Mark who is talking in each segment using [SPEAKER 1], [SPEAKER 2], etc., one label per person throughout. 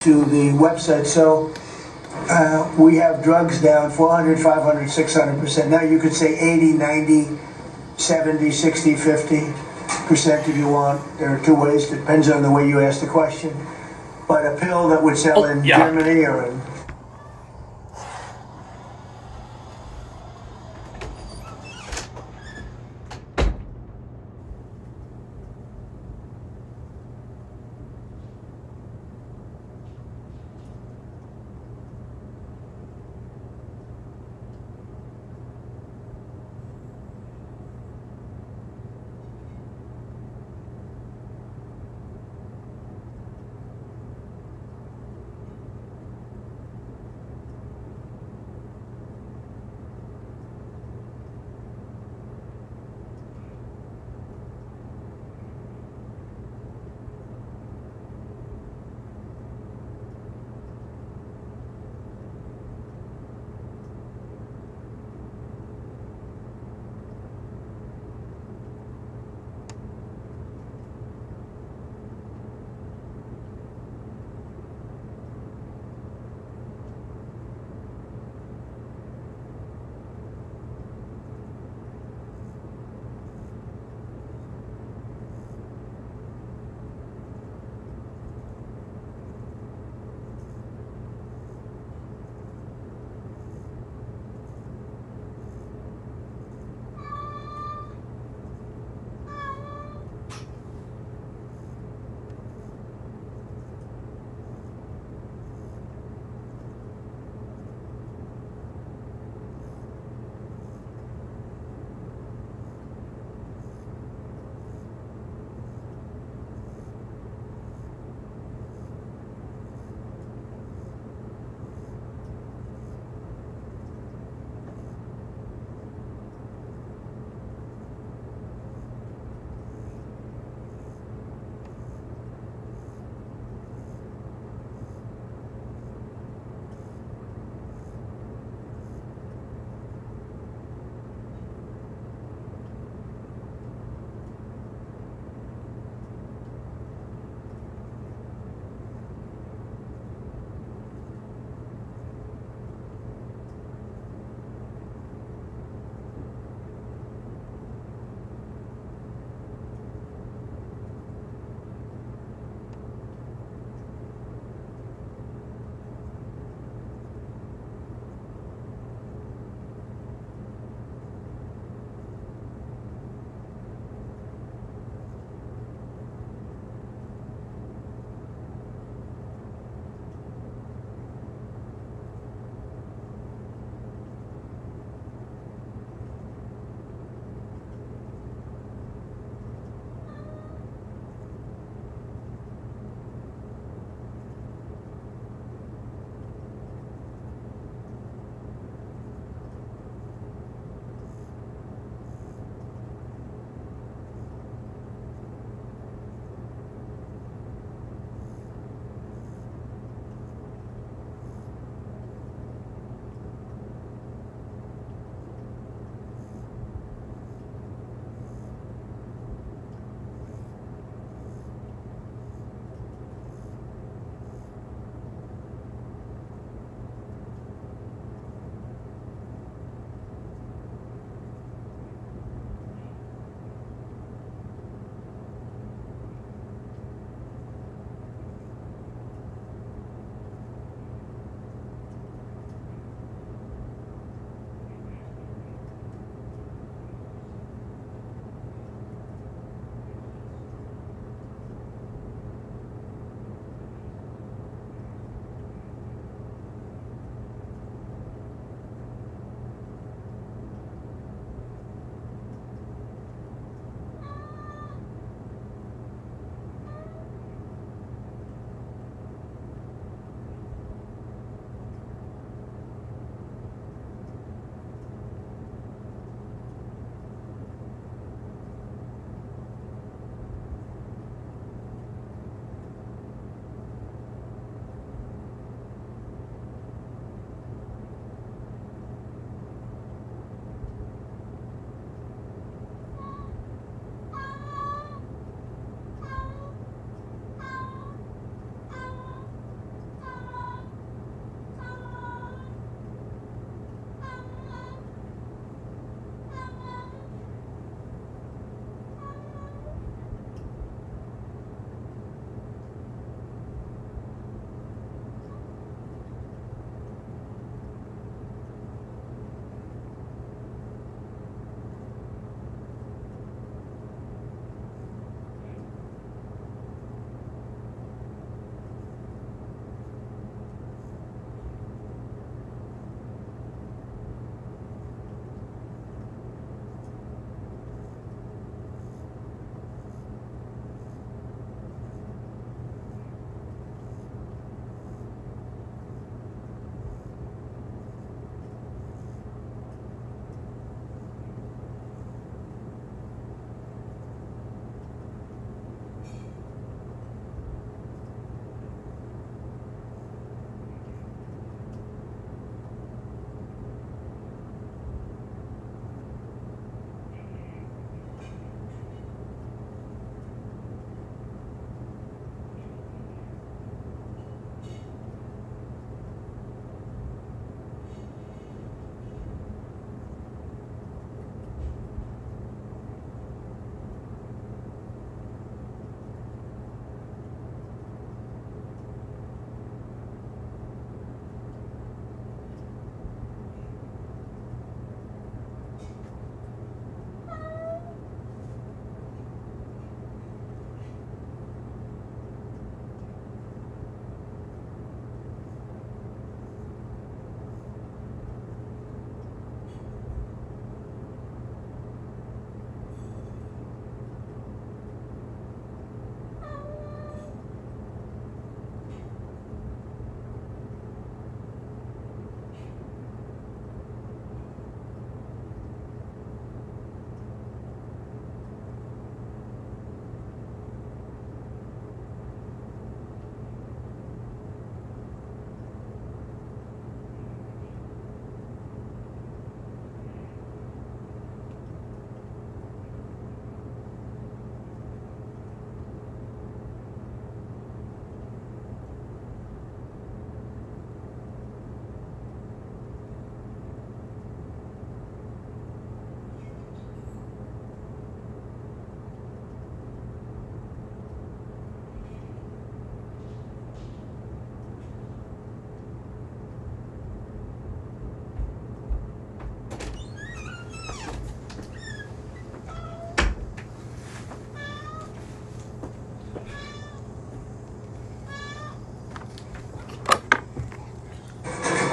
[SPEAKER 1] to the website. So we have drugs down 400, 500, 600%. Now you could say 80, 90, 70, 60, 50% if you want. There are two ways. Depends on the way you ask the question. But a pill that would sell in Germany or in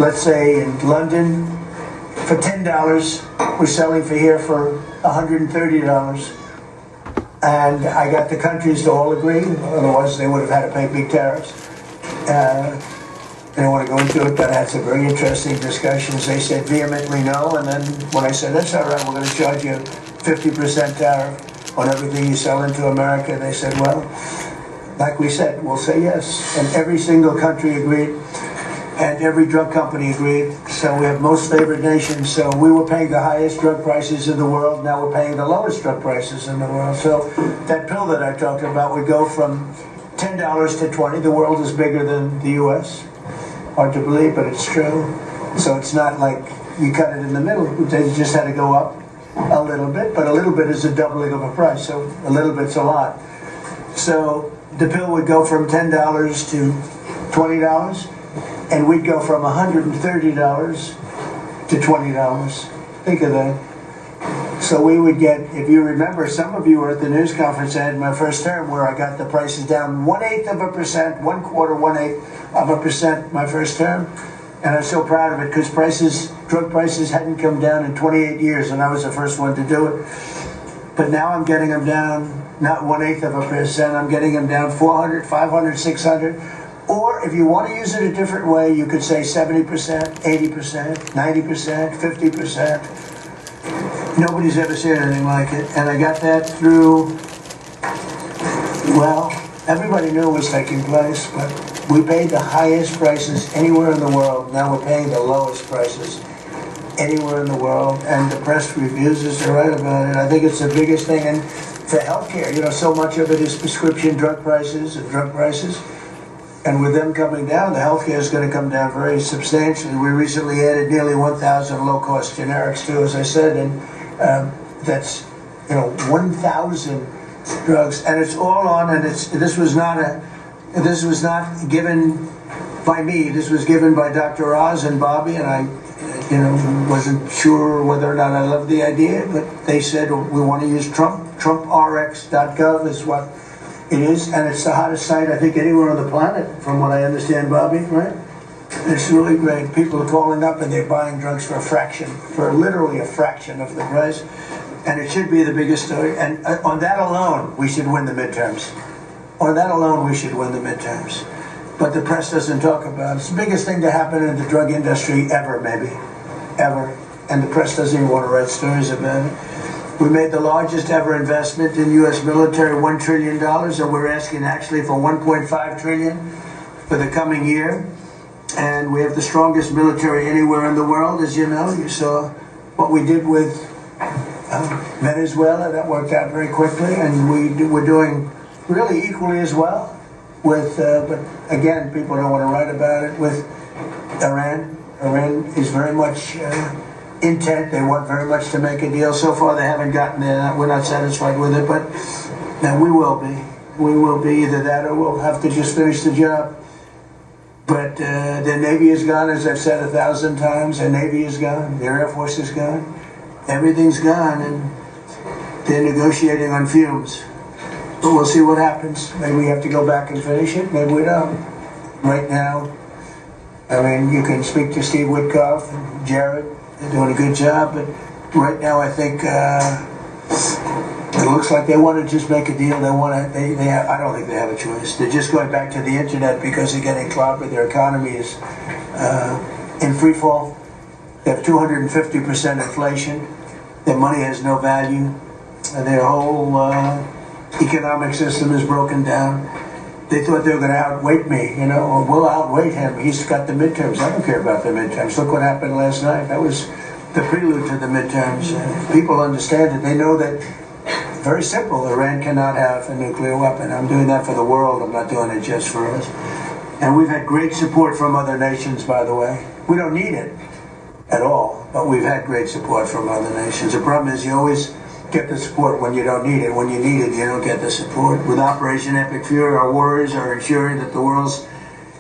[SPEAKER 1] let's say in London, for $10, we're selling for here for $130. And I got the countries to all agree, otherwise they would have had to pay big tariffs. They don't want to go into it, but I had some very interesting discussions. They said vehemently no, and then when I said, that's all right, we're going to charge you 50% tariff on everything you sell into America, they said, well, like we said, we'll say yes. And every single country agreed, and every drug company agreed. So we have most favored nations. So we were paying the highest drug prices in the world. Now we're paying the lowest drug prices in the world. So that pill that I talked about would go from $10 to $20. The world is bigger than the U.S. Hard to believe, but it's true. So it's not like you cut it in the middle. They just had to go up a little bit, but a little bit is a doubling of a price. So a little bit's a lot. So the pill would go from $10 to $20. And we'd go from $130 to $20. Think of that. So we would get, if you remember, some of you were at the news conference I had in my first term where I got the prices down 1/8%, 1/4% my first term. And I'm so proud of it because drug prices hadn't come down in 28 years and I was the first one to do it. But now I'm getting them down, not 1/8%, I'm getting them down 400, 500, 600. Or if you want to use it a different way, you could say 70%, 80%, 90%, 50%. Nobody's ever seen anything like it. And I got that through, well, everybody knew it was taking place, but we paid the highest prices anywhere in the world. Now we're paying the lowest prices anywhere in the world. And the press reviews us are right about it. I think it's the biggest thing. And for healthcare, so much of it is prescription drug prices and drug prices. And with them coming down, the healthcare is going to come down very substantially. We recently added nearly 1,000 low-cost generics too, as I said, and that's 1,000 drugs, and it's all on. And this was not given by me. This was given by Dr. Oz and Bobby, and I, wasn't sure whether or not I loved the idea, but they said we want to use Trump. TrumpRx.gov is what it is, and it's the hottest site, I think, anywhere on the planet, from what I understand, Bobby, right? It's really great. People are calling up and they're buying drugs for literally a fraction of the price, and it should be the biggest story. And on that alone, we should win the midterms. On that alone, we should win the midterms. But the press doesn't talk about it. It's the biggest thing to happen in the drug industry ever, maybe. Ever. And the press doesn't even want to write stories about it. We made the largest ever investment in U.S. military, $1 trillion, and we're asking actually for $1.5 trillion for the coming year. And we have the strongest military anywhere in the world, as you know. You saw what we did with Venezuela. That worked out very quickly, and we're doing really equally as well with, but again, people don't want to write about it, with Iran. Iran is very much intent. They want very much to make a deal. So far, they haven't gotten there. We're not satisfied with it, but now we will be. We will be either that or we'll have to just finish the job. But their Navy is gone, as I've said 1,000 times. Their Navy is gone. Their Air Force is gone. Everything's gone, and they're negotiating on fumes. But we'll see what happens. Maybe we have to go back and finish it. Maybe we don't. Right now, I mean, you can speak to Steve Witkoff and Jared. They're doing a good job, but right now I think it looks like they want to just make a deal. They want to. I don't think they have a choice. They're just going back to the internet because they're getting clobbered. Their economy is in free fall. They have 250% inflation. Their money has no value. And their whole economic system is broken down. They thought they were going to outweight me, or we'll outweight him. He's got the midterms. I don't care about the midterms. Look what happened last night. That was the prelude to the midterms. People understand it. They know that, very simple, Iran cannot have a nuclear weapon. I'm doing that for the world. I'm not doing it just for us. And we've had great support from other nations, by the way. We don't need it at all, but we've had great support from other nations. The problem is you always get the support when you don't need it. When you need it, you don't get the support. With Operation Epic Fury, our warriors are ensuring that the world's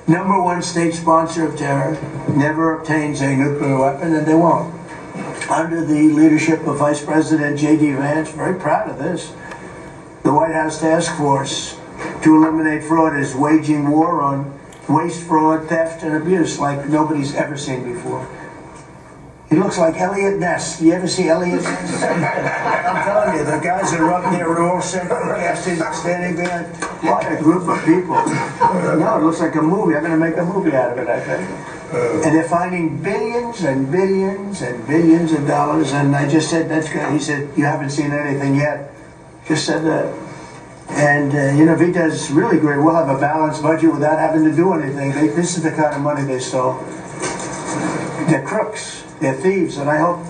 [SPEAKER 1] #1 state sponsor of terror never obtains a nuclear weapon, and they won't. Under the leadership of Vice President J.D. Vance, very proud of this, the White House Task Force to Eliminate Fraud is waging war on waste, fraud, theft, and abuse like nobody's ever seen before. He looks like Elliot Ness. You ever see Elliot Ness? I'm telling you, the guys that are up there are all casting, standing there. What a group of people. No, it looks like a movie. I'm going to make a movie out of it, I think. And they're finding billions and billions and billions of dollars. And I just said, that's good. He said, you haven't seen anything yet. Just said that. And, you know, if he does really great, we'll have a balanced budget without having to do anything. This is the kind of money they stole. They're crooks. They're thieves, and I hope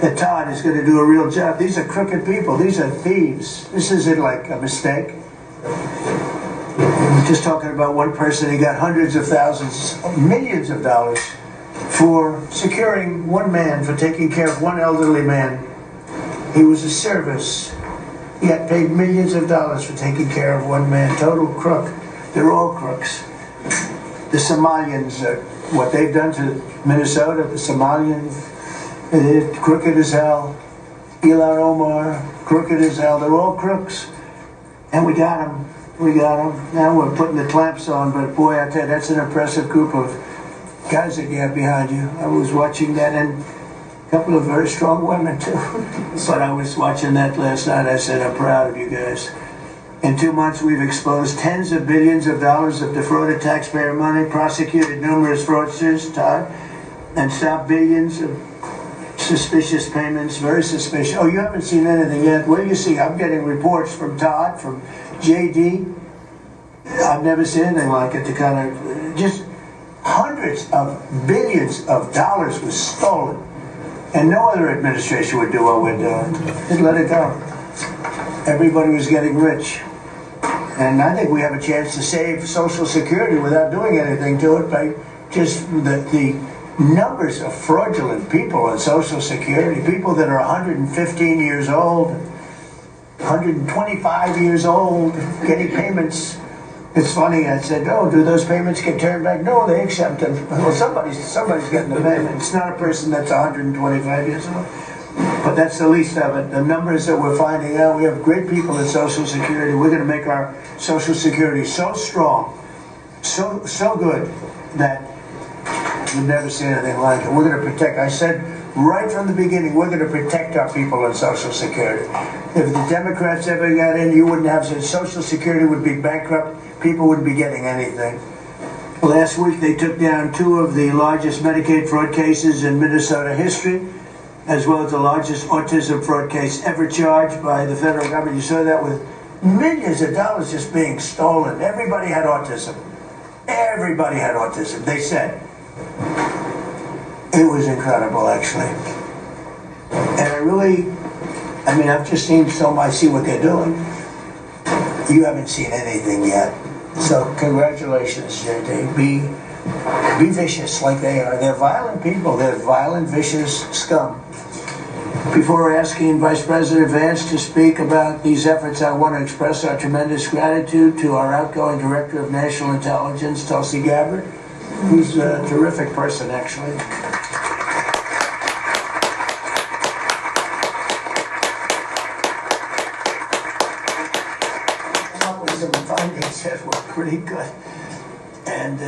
[SPEAKER 1] that Todd is going to do a real job. These are crooked people. These are thieves. This isn't like a mistake. We're just talking about one person. He got hundreds of thousands, millions of dollars for securing one man, for taking care of one elderly man. He was a service. He got paid millions of dollars for taking care of one man. Total crook. They're all crooks. The Somalians, what they've done to Minnesota, the Somalians, they're crooked as hell. Ilan Omar, crooked as hell. They're all crooks. And we got them. We got them. Now we're putting the clamps on, but boy, I tell you, that's an impressive group of guys that you have behind you. I was watching that, and a couple of very strong women, too. But I was watching that last night. I said, I'm proud of you guys. In 2 months, we've exposed tens of billions of dollars of defrauded taxpayer money, prosecuted numerous fraudsters, Todd, and stopped billions of suspicious payments, very suspicious. Oh, you haven't seen anything yet? Well, you see, I'm getting reports from Todd, from JD. I've never seen anything like it. The kind of, just hundreds of billions of dollars was stolen. And no other administration would do what we're doing. Just let it go. Everybody was getting rich. And I think we have a chance to save Social Security without doing anything to it by just the numbers of fraudulent people on Social Security, people that are 115 years old, 125 years old, getting payments. It's funny, I said, oh, do those payments get turned back? No, they accept them. Well, somebody's getting the payment. It's not a person that's 125 years old. But that's the least of it. The numbers that we're finding out, we have great people in Social Security. We're going to make our Social Security so strong, so good, that you'll never see anything like it. We're going to protect. I said right from the beginning, we're going to protect our people in Social Security. If the Democrats ever got in, you wouldn't have Social Security would be bankrupt. People wouldn't be getting anything. Last week, they took down 2 of the largest Medicaid fraud cases in Minnesota history, as well as the largest autism fraud case ever charged by the federal government. You saw that with millions of dollars just being stolen. Everybody had autism. Everybody had autism, they said. It was incredible, actually. And I've just seen I see what they're doing. You haven't seen anything yet. So congratulations, JD. Be vicious like they are. They're violent people. They're violent, vicious scum. Before asking Vice President Vance to speak about these efforts, I want to express our tremendous gratitude to our outgoing Director of National Intelligence, Tulsi Gabbard, who's a terrific person, actually. Came up with some findings that were pretty good. And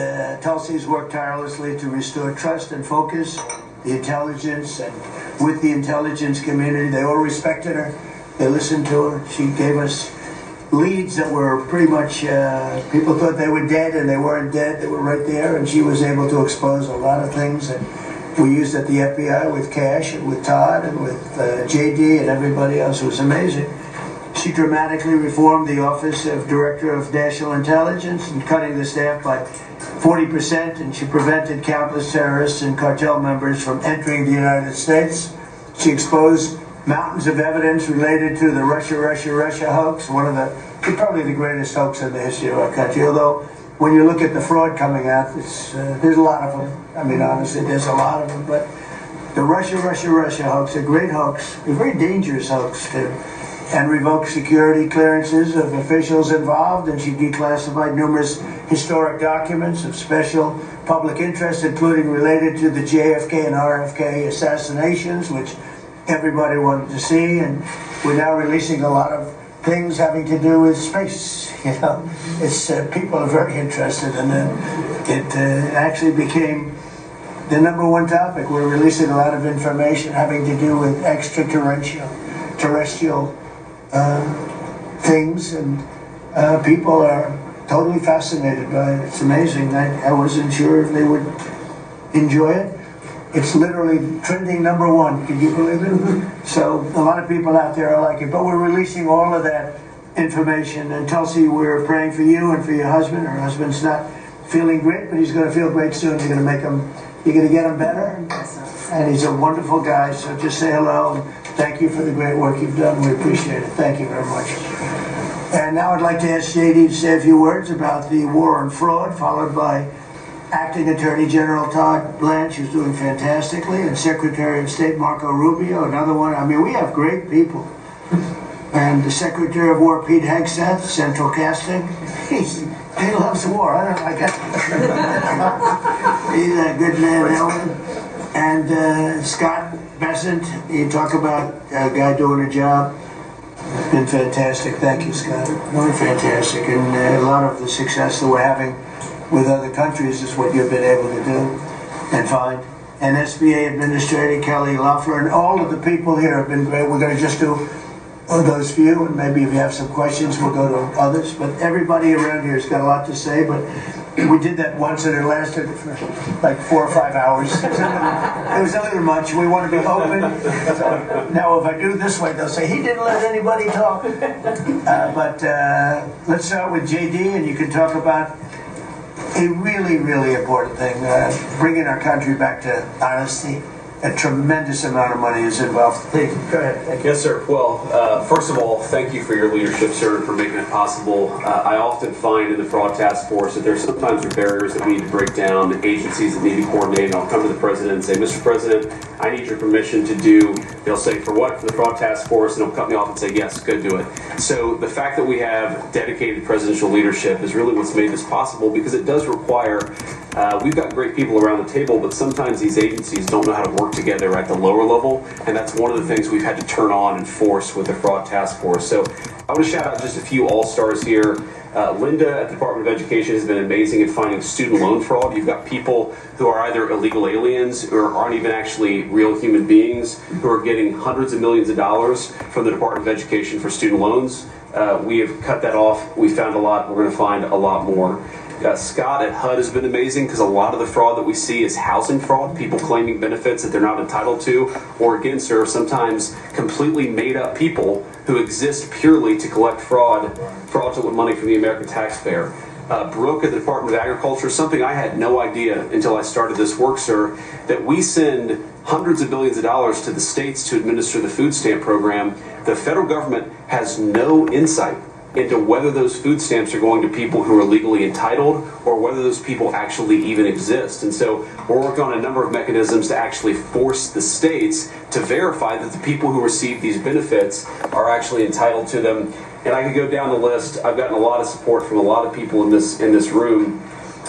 [SPEAKER 1] Tulsi's worked tirelessly to restore trust and focus, the intelligence, and with the intelligence community. They all respected her. They listened to her. She gave us leads that were pretty much, people thought they were dead, and they weren't dead. They were right there, and she was able to expose a lot of things that we used at the FBI with Cash and with Todd and with JD and everybody else. It was amazing. She dramatically reformed the Office of Director of National Intelligence and cutting the staff by 40%, and she prevented countless terrorists and cartel members from entering the United States. She exposed mountains of evidence related to the Russia hoax, probably the greatest hoax in the history of our country. Although, when you look at the fraud coming out, there's a lot of them. I mean, honestly, there's a lot of them. But the Russia hoax, a great hoax, a very dangerous hoax too, and revoked security clearances of officials involved, and she declassified numerous historic documents of special public interest, including related to the JFK and RFK assassinations, which everybody wanted to see. And we're now releasing a lot of things having to do with space. You know, it's people are very interested, and it actually became the #1 topic. We're releasing a lot of information having to do with terrestrial things, and people are totally fascinated by it. It's amazing. I wasn't sure if they would enjoy it. It's literally trending #1. Can you believe it? So a lot of people out there are like it. But we're releasing all of that information. And Tulsi, we're praying for you and for your husband. Her husband's not feeling great, but he's going to feel great soon. You're going to make him. You're going to get him better. And he's a wonderful guy. So just say hello and thank you for the great work you've done. We appreciate it. Thank you very much. And now I'd like to ask JD to say a few words about the war on fraud, followed by Acting Attorney General Todd Blanche, who's doing fantastically, and Secretary of State Marco Rubio, another one. I mean, we have great people. And the Secretary of War, Pete Hegseth, Central Casting. He loves war. I don't like that. He's a good man, Ellen. And Scott Bessent, you talk about a guy doing a job. It's been fantastic. Thank you, Scott. Really fantastic. And a lot of the success that we're having with other countries is what you've been able to do and find. And SBA Administrator Kelly Loeffler and all of the people here have been great. We're going to just do those few, and maybe if you have some questions, we'll go to others. But everybody around here has got a lot to say, but we did that once and it lasted for like 4 or 5 hours. It was a little much. We want to be open. So now if I do this way, they'll say, he didn't let anybody talk. But let's start with JD, and you can talk about a really, really important thing, bringing our country back to honesty. A tremendous amount of money is involved. Please, go ahead.
[SPEAKER 2] Yes, sir. Well, first of all, thank you for your leadership, sir, and for making it possible. I often find in the Fraud Task Force that there sometimes are barriers that we need to break down, agencies that need to coordinate. I'll come to the President and say, Mr. President, I need your permission to do, they'll say, for what? For the Fraud Task Force, and they'll cut me off and say, yes, go do it. So the fact that we have dedicated presidential leadership is really what's made this possible, because it does require, we've got great people around the table, but sometimes these agencies don't know how to work together at the lower level, and that's one of the things we've had to turn on and force with the Fraud Task Force. So I want to shout out just a few all-stars here. Linda at the Department of Education has been amazing at finding student loan fraud. You've got people who are either illegal aliens or aren't even actually real human beings who are getting hundreds of millions of dollars from the Department of Education for student loans. We have cut that off. We found a lot. We're going to find a lot more. Scott at HUD has been amazing, because a lot of the fraud that we see is housing fraud, people claiming benefits that they're not entitled to, or again, sir, sometimes completely made up people who exist purely to collect fraudulent money from the American taxpayer. Brooke at the Department of Agriculture, something I had no idea until I started this work, sir, that we send hundreds of billions of dollars to the states to administer the food stamp program. The federal government has no insight into whether those food stamps are going to people who are legally entitled or whether those people actually even exist. And so we're working on a number of mechanisms to actually force the states to verify that the people who receive these benefits are actually entitled to them. And I could go down the list. I've gotten a lot of support from a lot of people in this room.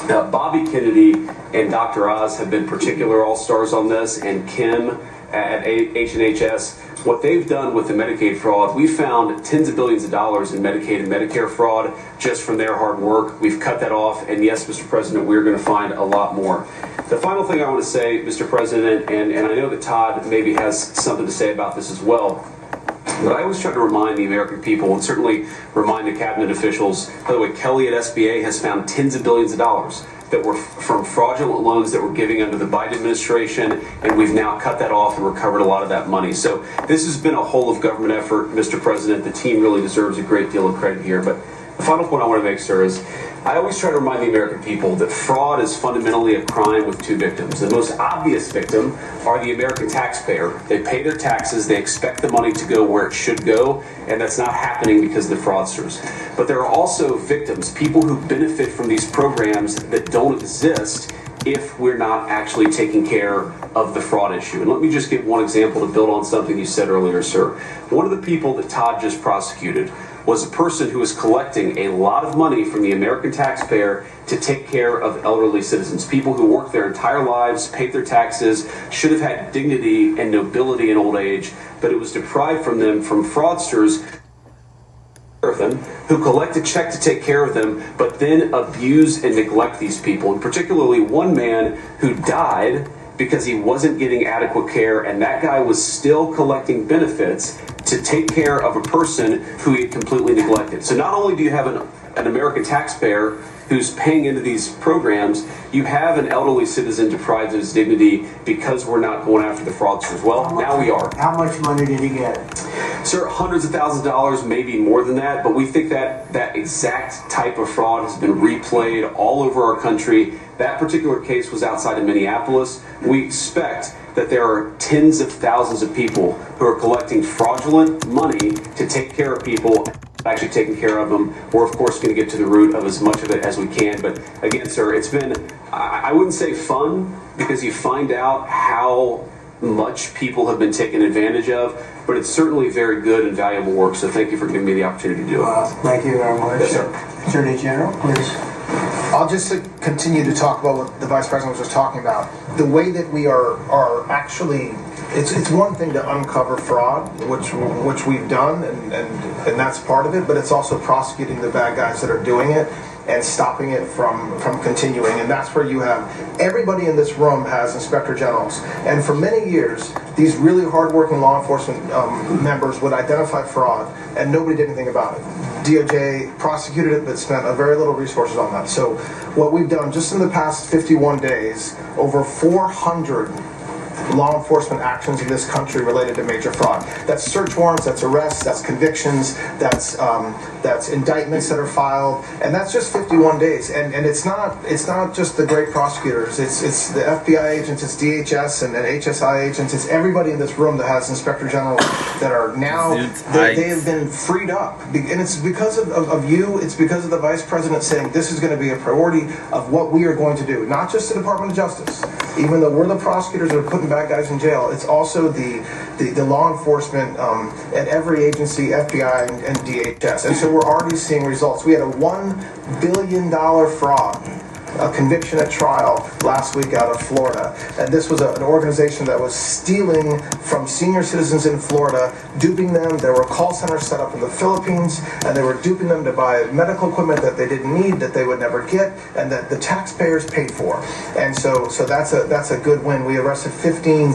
[SPEAKER 2] Bobby Kennedy and Dr. Oz have been particular all-stars on this, and Kim at H&HS. What they've done with the Medicaid fraud, we found tens of billions of dollars in Medicaid and Medicare fraud just from their hard work. We've cut that off, and yes, Mr. President, we're going to find a lot more. The final thing I want to say, Mr. President, and I know that Todd maybe has something to say about this as well, but I always try to remind the American people, and certainly remind the cabinet officials. By the way, Kelly at SBA has found tens of billions of dollars that were from fraudulent loans that were giving under the Biden administration, and we've now cut that off and recovered a lot of that money. So this has been a whole of government effort, Mr. President. The team really deserves a great deal of credit here. But the final point I want to make, sir, is I always try to remind the American people that fraud is fundamentally a crime with two victims. The most obvious victim are the American taxpayer. They pay their taxes, they expect the money to go where it should go, and that's not happening because of the fraudsters. But there are also victims, people who benefit from these programs that don't exist if we're not actually taking care of the fraud issue. And let me just give one example to build on something you said earlier, sir. One of the people that Todd just prosecuted was a person who was collecting a lot of money from the American taxpayer to take care of elderly citizens, people who worked their entire lives, paid their taxes, should have had dignity and nobility in old age, but it was deprived from them from fraudsters of them, who collect a check to take care of them, but then abuse and neglect these people. And particularly one man who died because he wasn't getting adequate care, and that guy was still collecting benefits to take care of a person who he had completely neglected. So not only do you have an American taxpayer who's paying into these programs, you have an elderly citizen deprived of his dignity because we're not going after the fraudsters. Well, now we are.
[SPEAKER 1] How much money did he get?
[SPEAKER 2] Sir, hundreds of thousands of dollars, maybe more than that, but we think that that exact type of fraud has been replayed all over our country. That particular case was outside of Minneapolis. We expect that there are tens of thousands of people who are collecting fraudulent money to take care of people, actually taking care of them. We're of course going to get to the root of as much of it as we can. But again, sir, it's been, I wouldn't say fun, because you find out how much people have been taken advantage of, but it's certainly very good and valuable work. So thank you for giving me the opportunity to do it.
[SPEAKER 1] Thank you very much.
[SPEAKER 2] Yes, sir.
[SPEAKER 1] Attorney General, please.
[SPEAKER 3] I'll just continue to talk about what the Vice President was just talking about. The way that we are actually, it's one thing to uncover fraud, which we've done, and that's part of it, but it's also prosecuting the bad guys that are doing it and stopping it from continuing. And that's where you have, everybody in this room has inspector generals. And for many years, these really hardworking law enforcement members would identify fraud, and nobody did anything about it. DOJ prosecuted it, but spent a very little resources on that. So what we've done just in the past 51 days, over 400 law enforcement actions in this country related to major fraud. That's search warrants, that's arrests, that's convictions, that's indictments that are filed, and that's just 51 days. And it's not just the great prosecutors. It's the FBI agents, it's DHS and HSI agents. It's everybody in this room that has inspector generals that are now they have been freed up, and it's because of you. It's because of the Vice President saying this is going to be a priority of what we are going to do. Not just the Department of Justice, even though we're the prosecutors that are putting bad guys in jail. It's also the law enforcement at every agency, FBI and DHS. And so we're already seeing results. We had a $1 billion fraud, a conviction at trial last week out of Florida. And this was an organization that was stealing from senior citizens in Florida, duping them. There were call centers set up in the Philippines, and they were duping them to buy medical equipment that they didn't need, that they would never get, and that the taxpayers paid for. And so that's a good win. We arrested 15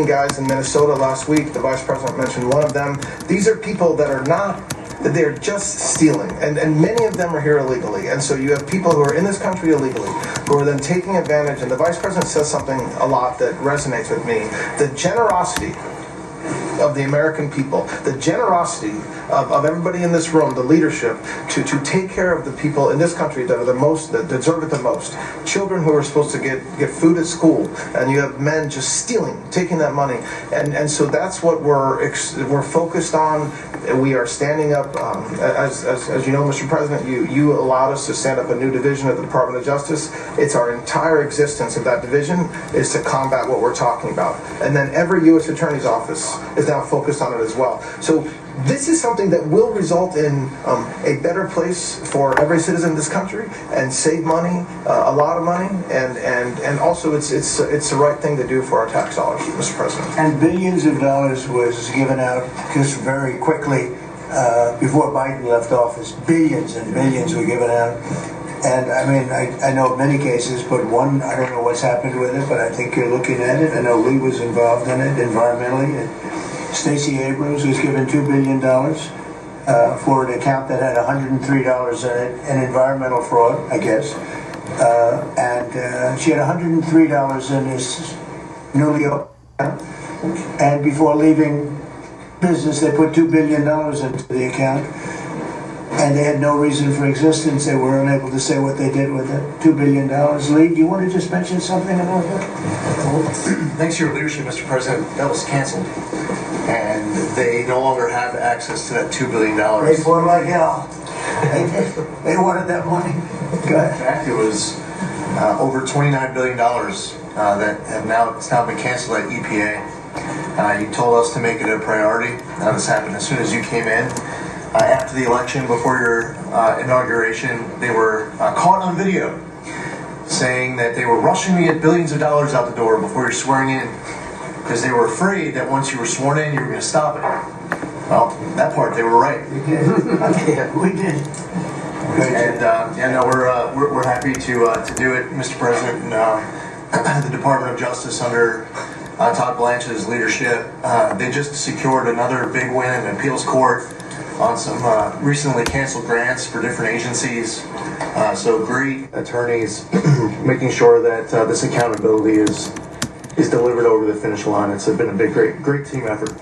[SPEAKER 3] guys in Minnesota last week. The Vice President mentioned one of them. These are people that are not, they're just stealing, and many of them are here illegally. And so you have people who are in this country illegally who are then taking advantage. And the Vice President says something a lot that resonates with me: the generosity of the American people, the generosity of everybody in this room, the leadership, to take care of the people in this country that are the most, that deserve it the most. Children who are supposed to get food at school, and you have men just stealing, taking that money. And so that's what we're focused on. We are standing up, as you know, Mr. President, you allowed us to stand up a new division at the Department of Justice. It's our entire existence of that division is to combat what we're talking about. And then every U.S. Attorney's Office is now focused on it as well. So this is something that will result in a better place for every citizen in this country, and save money, a lot of money, and also it's the right thing to do for our tax dollars, Mr. President.
[SPEAKER 1] And billions of dollars was given out just very quickly before Biden left office. Billions and billions were given out. And I mean, I know of many cases, but one, I don't know what's happened with it, but I think you're looking at it. I know Lee was involved in it environmentally. Stacey Abrams was given $2 billion for an account that had $103 in it, an environmental fraud, I guess. And she had $103 in this newly opened account. And before leaving business, they put $2 billion into the account. And they had no reason for existence. They were unable to say what they did with it. $2 billion. Lee, do you want to just mention something about that?
[SPEAKER 4] Thanks to your leadership, Mr. President, that was canceled. And they no longer have access to that $2 billion.
[SPEAKER 1] They fought like hell. They wanted that money. Go ahead.
[SPEAKER 4] In fact, it was over $29 billion that it's now been canceled at EPA. You told us to make it a priority. This happened as soon as you came in. After the election, before your inauguration, they were caught on video saying that they were rushing to get billions of dollars out the door before you're swearing in, because they were afraid that once you were sworn in, you were going to stop it. Well, that part, they were right.
[SPEAKER 1] We did. We did.
[SPEAKER 4] And yeah, no, we're happy to do it, Mr. President. And the Department of Justice under Todd Blanche's leadership, they just secured another big win in the appeals court on some recently canceled grants for different agencies. So great attorneys making sure that this accountability is delivered over the finish line. It's been a great team effort.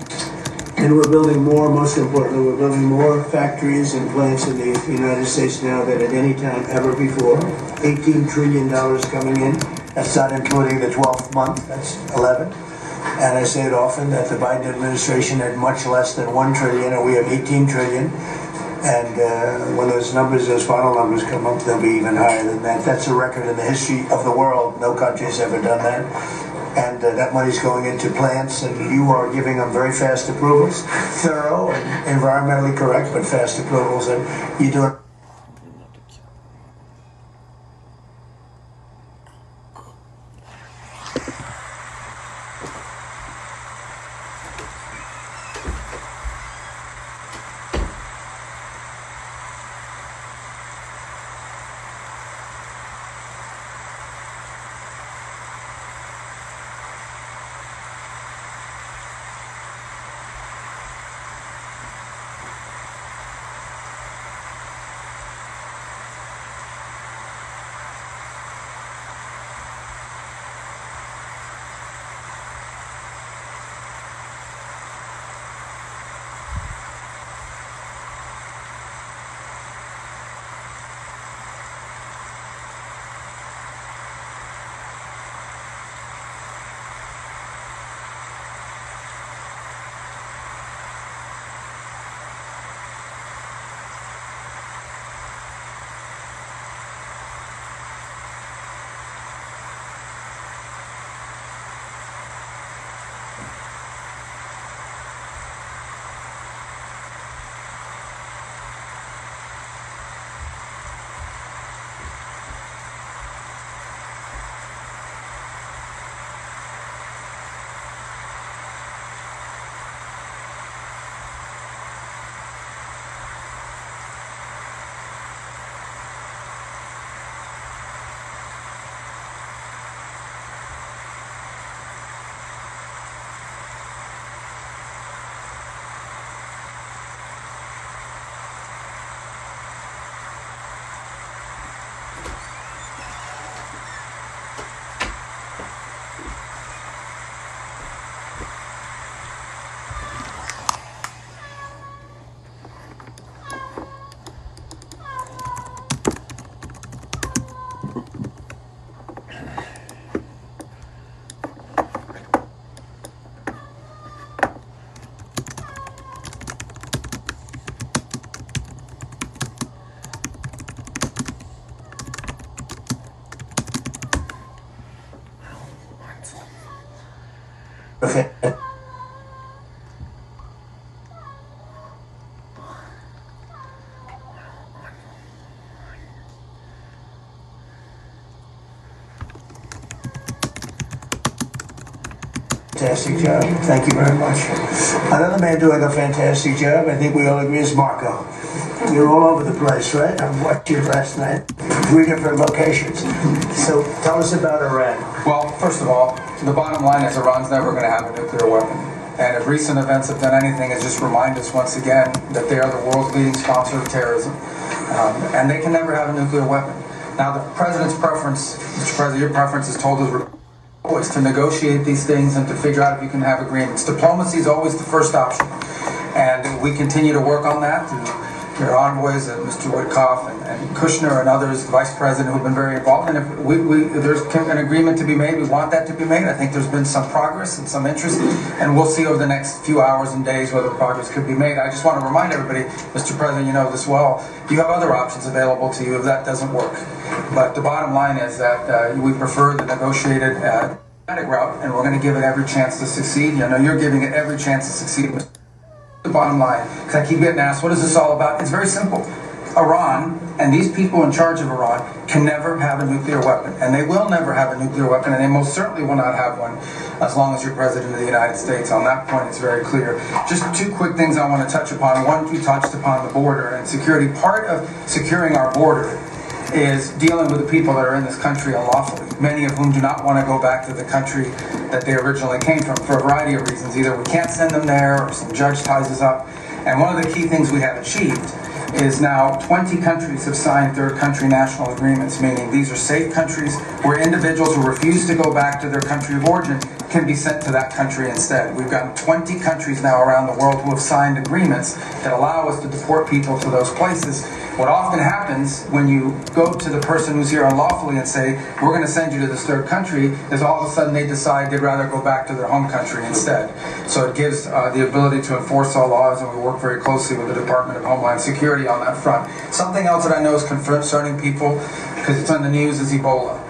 [SPEAKER 1] And we're building more, most importantly, we're building more factories and plants in the United States now than at any time ever before. $18 trillion coming in. That's not including the 12th month, that's 11. And I say it often that the Biden administration had much less than 1 trillion, and we have 18 trillion. And when those final numbers come up, they'll be even higher than that. That's a record in the history of the world. No country's ever done that. And that money's going into plants, and you are giving them very fast approvals, thorough and environmentally correct, but fast approvals, and you do it. Fantastic job. Thank you very much. Another man doing a fantastic job, I think we all agree, is Marco. You're all over the place, right? I watched you last night. 3 different locations. So tell us about Iran.
[SPEAKER 5] Well, first of all, the bottom line is Iran's never going to have a nuclear weapon. And if recent events have done anything, is just remind us once again that they are the world's leading sponsor of terrorism. And they can never have a nuclear weapon. Now, the president's preference, Mr. President, your preference is told us always to negotiate these things and to figure out if you can have agreements. Diplomacy is always the first option. And we continue to work on that through your envoys, Mr. Witkoff and Kushner and others, the vice president, who've been very involved. And if there's an agreement to be made, we want that to be made. I think there's been some progress and some interest, and we'll see over the next few hours and days whether progress could be made. I just want to remind everybody, Mr. President, you know this well, you have other options available to you if that doesn't work. But the bottom line is that we prefer the negotiated route, and we're going to give it every chance to succeed. You know, you're giving it every chance to succeed. The bottom line, because I keep getting asked, what is this all about? It's very simple. Iran and these people in charge of Iran can never have a nuclear weapon, and they will never have a nuclear weapon, and they most certainly will not have one as long as you're president of the United States. On that point, it's very clear. Just two quick things I want to touch upon. One, you touched upon the border and security. Part of securing our border is dealing with the people that are in this country unlawfully, many of whom do not want to go back to the country that they originally came from for a variety of reasons. Either we can't send them there, or some judge ties us up. And one of the key things we have achieved is now 20 countries have signed third country national agreements, meaning these are safe countries where individuals who refuse to go back to their country of origin can be sent to that country instead. We've got 20 countries now around the world who have signed agreements that allow us to deport people to those places. What often happens when you go to the person who's here unlawfully and say, we're going to send you to this third country, is all of a sudden they decide they'd rather go back to their home country instead. So it gives the ability to enforce our laws, and we work very closely with the Department of Homeland Security on that front. Something else that I know is concerning people, because it's on the news, is Ebola.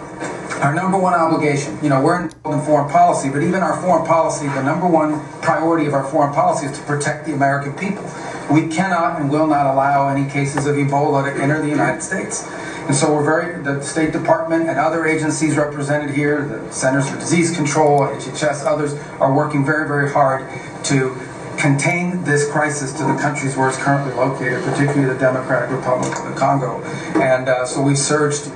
[SPEAKER 5] Our number one obligation, we're involved in foreign policy, but even our foreign policy, the number one priority of our foreign policy is to protect the American people. We cannot and will not allow any cases of Ebola to enter the United States. And so the State Department and other agencies represented here, the Centers for Disease Control, HHS, others, are working very, very hard to contain this crisis to the countries where it's currently located, particularly the Democratic Republic of the Congo. And so we've surged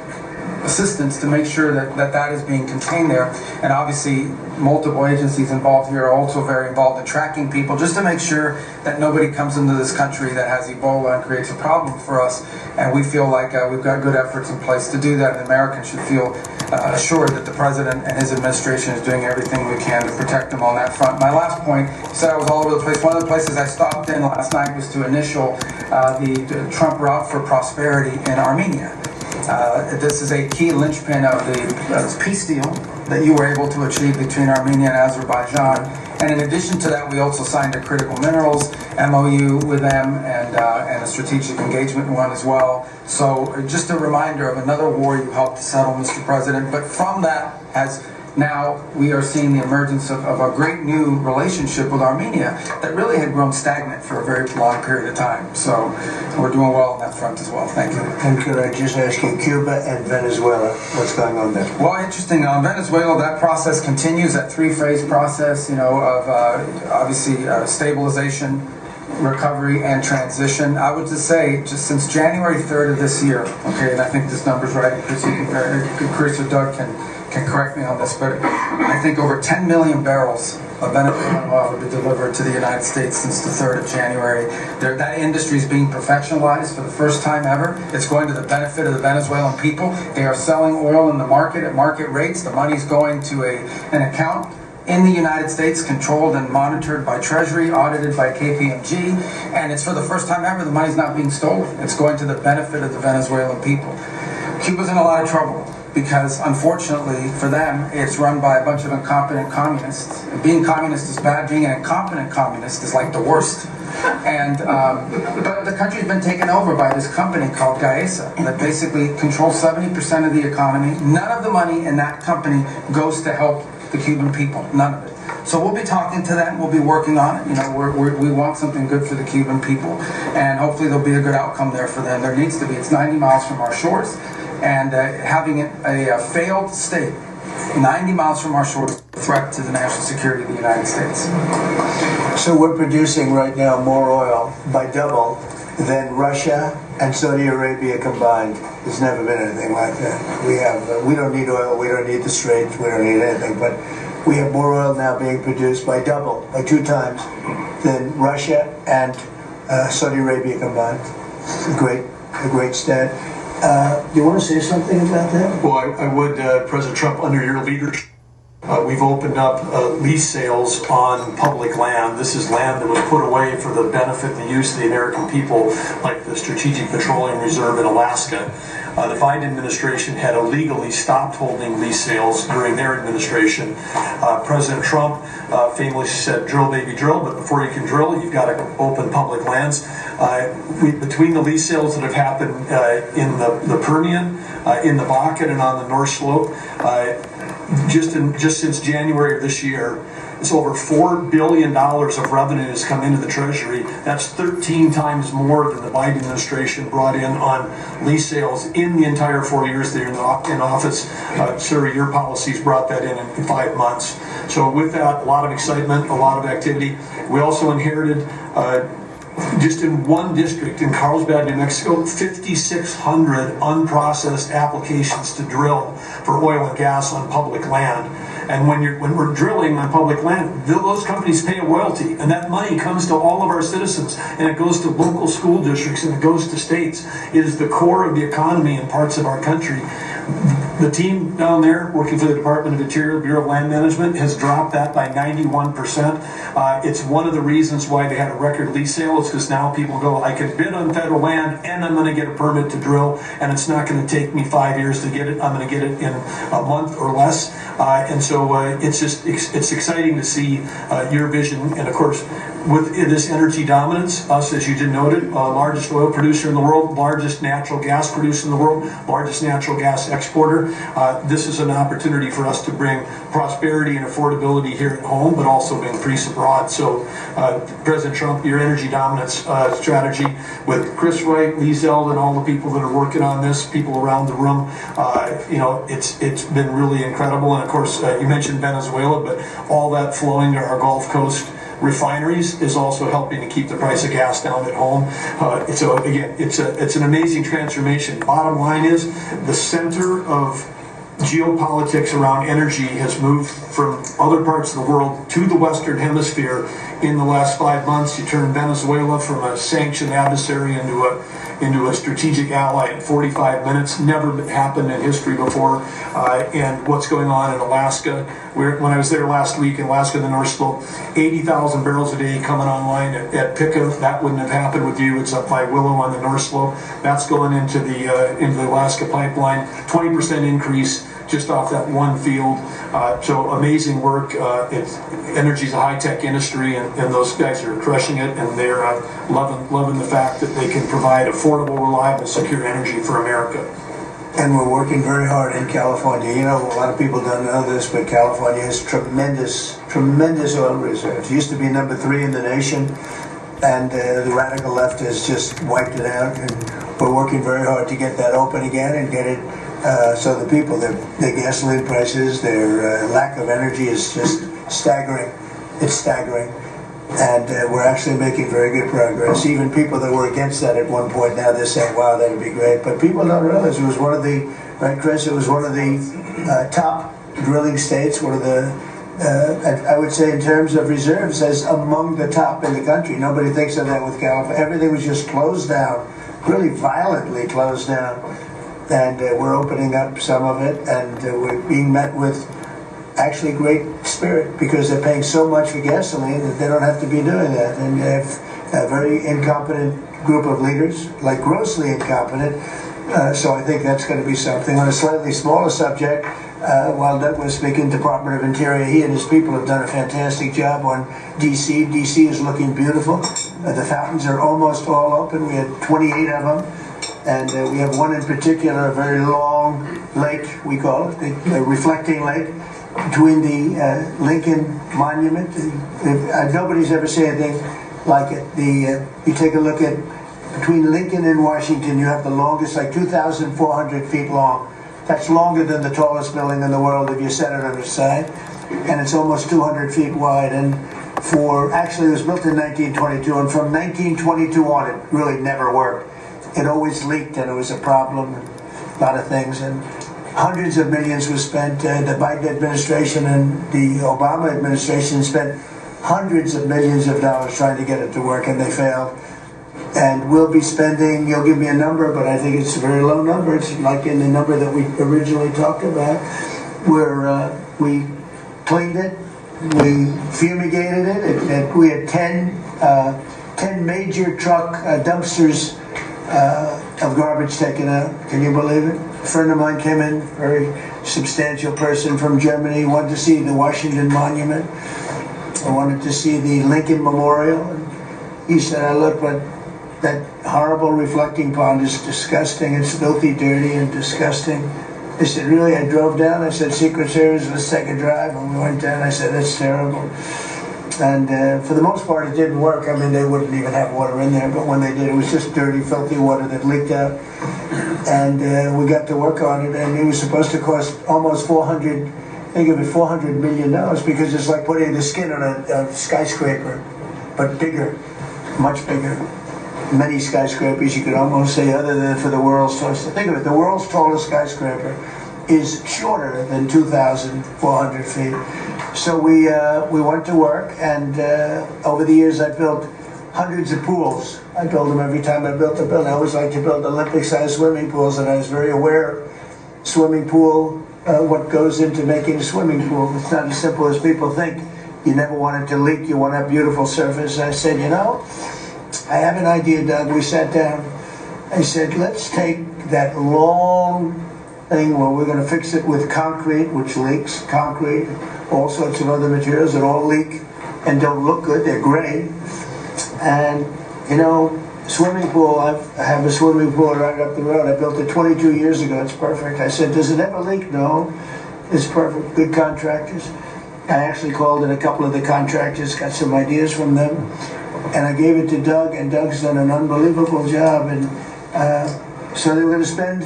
[SPEAKER 5] assistance to make sure that is being contained there. And obviously multiple agencies involved here are also very involved in tracking people, just to make sure that nobody comes into this country that has Ebola and creates a problem for us. And we feel like we've got good efforts in place to do that, and Americans should feel assured that the President and his administration is doing everything we can to protect them on that front. My last point, you said I was all over the place. One of the places I stopped in last night was to initial the Trump Route for Prosperity in Armenia. This is a key linchpin of the peace deal that you were able to achieve between Armenia and Azerbaijan. And in addition to that, we also signed a critical minerals MOU with them, and a strategic engagement one as well. So just a reminder of another war you helped to settle, Mr. President. But from that, now we are seeing the emergence of a great new relationship with Armenia that really had grown stagnant for a very long period of time. So we're doing well on that front as well. Thank you.
[SPEAKER 1] And could I just ask you, Cuba and Venezuela, what's going on there?
[SPEAKER 5] Well, interesting. On Venezuela, that process continues, that three-phase process, of obviously stabilization, recovery, and transition. I would just say, just since January 3rd of this year, okay, and I think this number's right, Chris or Doug can correct me on this, but I think over 10 million barrels of Venezuelan oil have been delivered to the United States since the 3rd of January. That industry is being professionalized for the first time ever. It's going to the benefit of the Venezuelan people. They are selling oil in the market at market rates. The money's going to an account in the United States, controlled and monitored by Treasury, audited by KPMG, and it's for the first time ever the money's not being stolen. It's going to the benefit of the Venezuelan people. Cuba's in a lot of trouble, because unfortunately for them, it's run by a bunch of incompetent communists. Being communist is bad, being an incompetent communist is like the worst. And but the country's been taken over by this company called Gaesa that basically controls 70% of the economy. None of the money in that company goes to help the Cuban people, none of it. So we'll be talking to them, we'll be working on it. We want something good for the Cuban people, and hopefully there'll be a good outcome there for them. There needs to be. It's 90 miles from our shores. And having a failed state 90 miles from our shores is a threat to the national security of the United States.
[SPEAKER 1] So we're producing right now more oil by double than Russia and Saudi Arabia combined. There's never been anything like that. We don't need oil, we don't need the Straits, we don't need anything, but we have more oil now being produced by 2 times than Russia and Saudi Arabia combined. A great stat. Do you want to say something about that?
[SPEAKER 6] Well, I would, President Trump, under your leadership, we've opened up lease sales on public land. This is land that was put away for the benefit and the use of the American people, like the Strategic Petroleum Reserve in Alaska. The Biden administration had illegally stopped holding lease sales during their administration. President Trump famously said, drill, baby, drill, but before you can drill, you've got to open public lands. Between the lease sales that have happened in the Permian, in the Bakken, and on the North Slope, just since January of this year, it's over $4 billion of revenues come into the Treasury. That's 13 times more than the Biden administration brought in on lease sales in the entire 4 years they're in office. Sir, your policies brought that in 5 months. So with that, a lot of excitement, a lot of activity. We also inherited just in one district in Carlsbad, New Mexico, 5,600 unprocessed applications to drill for oil and gas on public land. And when we're drilling on public land, those companies pay a royalty, and that money comes to all of our citizens, and it goes to local school districts, and it goes to states. It is the core of the economy in parts of our country. The team down there working for the Department of Interior, Bureau of Land Management, has dropped that by 91%. It's one of the reasons why they had a record lease sale. It's because now people go, I can bid on federal land and I'm going to get a permit to drill, and it's not going to take me 5 years to get it. I'm going to get it in a month or less. And so it's exciting to see your vision. And of course, with this energy dominance, us, as you just noted, largest oil producer in the world, largest natural gas producer in the world, largest natural gas exporter. This is an opportunity for us to bring prosperity and affordability here at home, but also increase abroad. So, President Trump, your energy dominance strategy with Chris Wright, Lee Zeldin, all the people that are working on this, people around the room, it's been really incredible. And of course, you mentioned Venezuela, but all that flowing to our Gulf Coast refineries is also helping to keep the price of gas down at home. So again, it's an amazing transformation. Bottom line is, the center of geopolitics around energy has moved from other parts of the world to the Western Hemisphere in the last 5 months. You turn Venezuela from a sanctioned adversary into a strategic ally in 45 minutes. Never happened in history before. And what's going on in Alaska, when I was there last week in Alaska, the North Slope, 80,000 barrels a day coming online at Pica. That wouldn't have happened with you. It's up by Willow on the North Slope. That's going into the Alaska pipeline. 20% increase just off that one field. So amazing work. Energy's a high-tech industry, and those guys are crushing it, and they're loving the fact that they can provide affordable, reliable, secure energy for America.
[SPEAKER 1] And we're working very hard in California. You know, a lot of people don't know this, but California has tremendous oil reserves. It used to be number 3 in the nation, and the radical left has just wiped it out. And we're working very hard to get that open again and get it so the people, their gasoline prices, their lack of energy is just staggering. It's staggering. And we're actually making very good progress. Even people that were against that at one point, now they're saying, wow, that would be great. But people don't realize it was one of the, right, Chris, it was one of the top drilling states, one of the, I would say in terms of reserves, as among the top in the country. Nobody thinks of that with California. Everything was just closed down, really violently closed down. And we're opening up some of it, and we're being met with actually great spirit, because they're paying so much for gasoline that they don't have to be doing that. And they have a very incompetent group of leaders, like grossly incompetent. So I think that's going to be something. On a slightly smaller subject, while Doug was speaking, Department of Interior, he and his people have done a fantastic job on D.C. D.C. is looking beautiful. The fountains are almost all open. We had 28 of them. And we have one in particular, a very long lake, we call it, a reflecting lake, between the Lincoln Monument. Nobody's ever seen anything like it. You take a look at, between Lincoln and Washington, you have the longest, like 2,400 feet long. That's longer than the tallest building in the world if you set it on its side. And it's almost 200 feet wide. And actually it was built in 1922, and from 1922 on it really never worked. It always leaked, and it was a problem, a lot of things. And hundreds of millions was spent. The Biden administration and the Obama administration spent hundreds of millions of dollars trying to get it to work, and they failed. And we'll be spending, you'll give me a number, but I think it's a very low number. It's like in the number that we originally talked about, where we cleaned it, we fumigated it. We had 10 major truck dumpsters of garbage taken out. Can you believe it? A friend of mine came in, very substantial person from Germany, wanted to see the Washington Monument. I wanted to see the Lincoln Memorial. And he said, I look, but that horrible reflecting pond is disgusting. It's filthy, dirty, and disgusting. They said, really? I drove down. I said, Secret Service, let's take a drive. And we went down. I said, that's terrible. And for the most part, it didn't work. I mean, they wouldn't even have water in there. But when they did, it was just dirty, filthy water that leaked out. And we got to work on it. And it was supposed to cost almost $400 million, because it's like putting the skin on a skyscraper, but bigger, much bigger. Many skyscrapers, you could almost say, other than for the world's tallest. Think of it, the world's tallest skyscraper is shorter than 2,400 feet. So we went to work, and over the years I built hundreds of pools. I build them every time I built a building. I always like to build Olympic-sized swimming pools, and I was very aware swimming pool, what goes into making a swimming pool. It's not as simple as people think. You never want it to leak. You want to have beautiful surface. And I said, you know, I have an idea, Doug. We sat down. I said, let's take that long thing where we're going to fix it with concrete, which leaks, concrete, all sorts of other materials that all leak and don't look good. They're gray. And, you know, swimming pool, I have a swimming pool right up the road. I built it 22 years ago. It's perfect. I said, does it ever leak? No. It's perfect. Good contractors. I actually called in a couple of the contractors, got some ideas from them, and I gave it to Doug, and Doug's done an unbelievable job. And so they were going to spend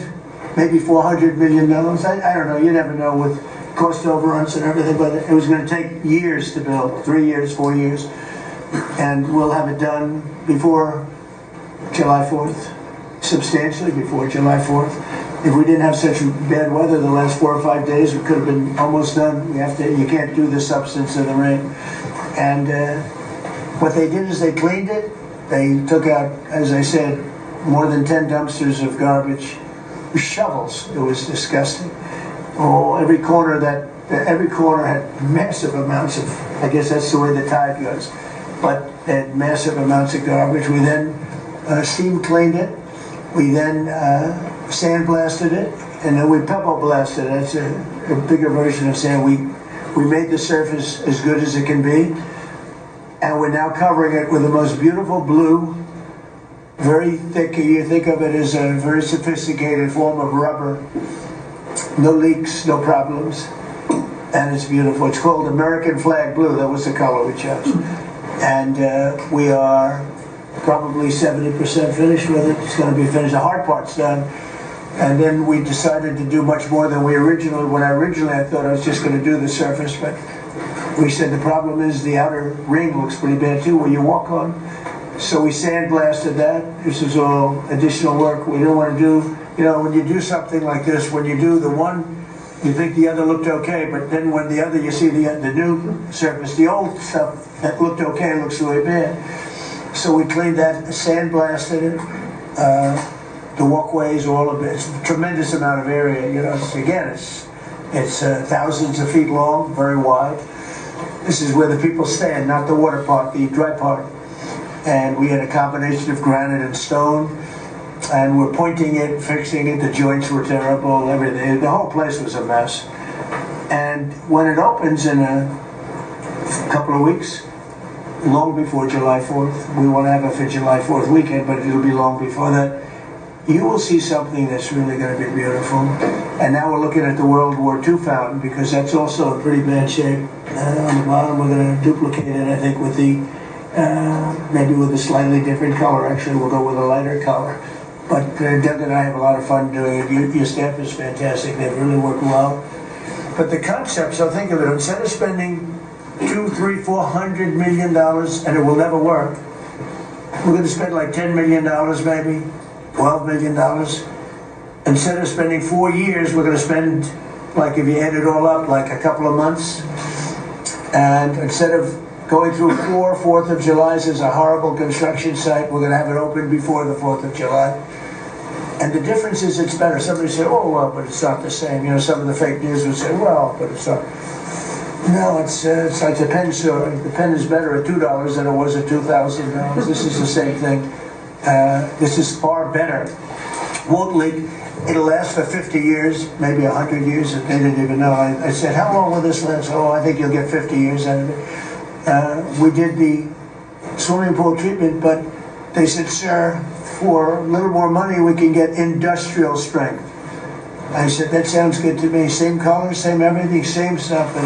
[SPEAKER 1] maybe $400 million. I don't know. You never know with cost overruns and everything, but it was going to take years to build, 3 years, 4 years. And we'll have it done before July 4th, substantially before July 4th. If we didn't have such bad weather the last 4 or 5 days, we could have been almost done. You can't do the substance of the rain. And what they did is they cleaned it. They took out, as I said, more than 10 dumpsters of garbage, shovels. It was disgusting. Oh, every corner had massive amounts of, I guess that's the way the tide goes, but had massive amounts of garbage. We then steam cleaned it. We then sandblasted it, and then we pebble blasted it. That's a bigger version of sand. We made the surface as good as it can be, and we're now covering it with the most beautiful blue, very thick. You think of it as a very sophisticated form of rubber. No leaks, no problems, and it's beautiful. It's called American Flag Blue. That was the color we chose, and we are probably 70% finished with it. It's going to be finished. The hard part's done. And then we decided to do much more than when I thought I was just going to do the surface, but we said the problem is the outer ring looks pretty bad too, where you walk on. So we sandblasted that. This is all additional work. We didn't want to do, you know, when you do something like this, when you do the one, you think the other looked okay, but then when the other, you see the new surface, the old stuff that looked okay looks really bad. So we cleaned that, sandblasted it. The walkways, all of it. It's a tremendous amount of area. You know, it's thousands of feet long, very wide. This is where the people stand, not the water part, the dry part. And we had a combination of granite and stone, and we're pointing it, fixing it. The joints were terrible, everything. The whole place was a mess. And when it opens in a couple of weeks, long before July 4th, we want to have it for July 4th weekend, but it'll be long before that. You will see something that's really going to be beautiful. And now we're looking at the World War II fountain, because that's also in pretty bad shape. On the bottom, we're going to duplicate it, I think, with the, maybe with a slightly different color. Actually, we'll go with a lighter color. But Doug and I have a lot of fun doing it. Your staff is fantastic. They've really worked well. But the concept, so think of it, instead of spending $200, $300, $400 million, and it will never work, we're going to spend like $10 million maybe, $12 million. Instead of spending 4 years, we're going to spend, like if you add it all up, like a couple of months. And instead of going through 4th of July's as a horrible construction site, we're going to have it open before the 4th of July. And the difference is it's better. Somebody say, oh, well, but it's not the same. You know, some of the fake news would say, well, but it's not. No, it's like the pen store. The pen is better at $2 than it was at $2,000. This is the same thing. This is far better. Won't leak. It'll last for 50 years, maybe 100 years. They didn't even know. I said, how long will this last? Oh, I think you'll get 50 years out of it. We did the swimming pool treatment, but they said, sir, for a little more money, we can get industrial strength. I said, that sounds good to me. Same color, same everything, same stuff, but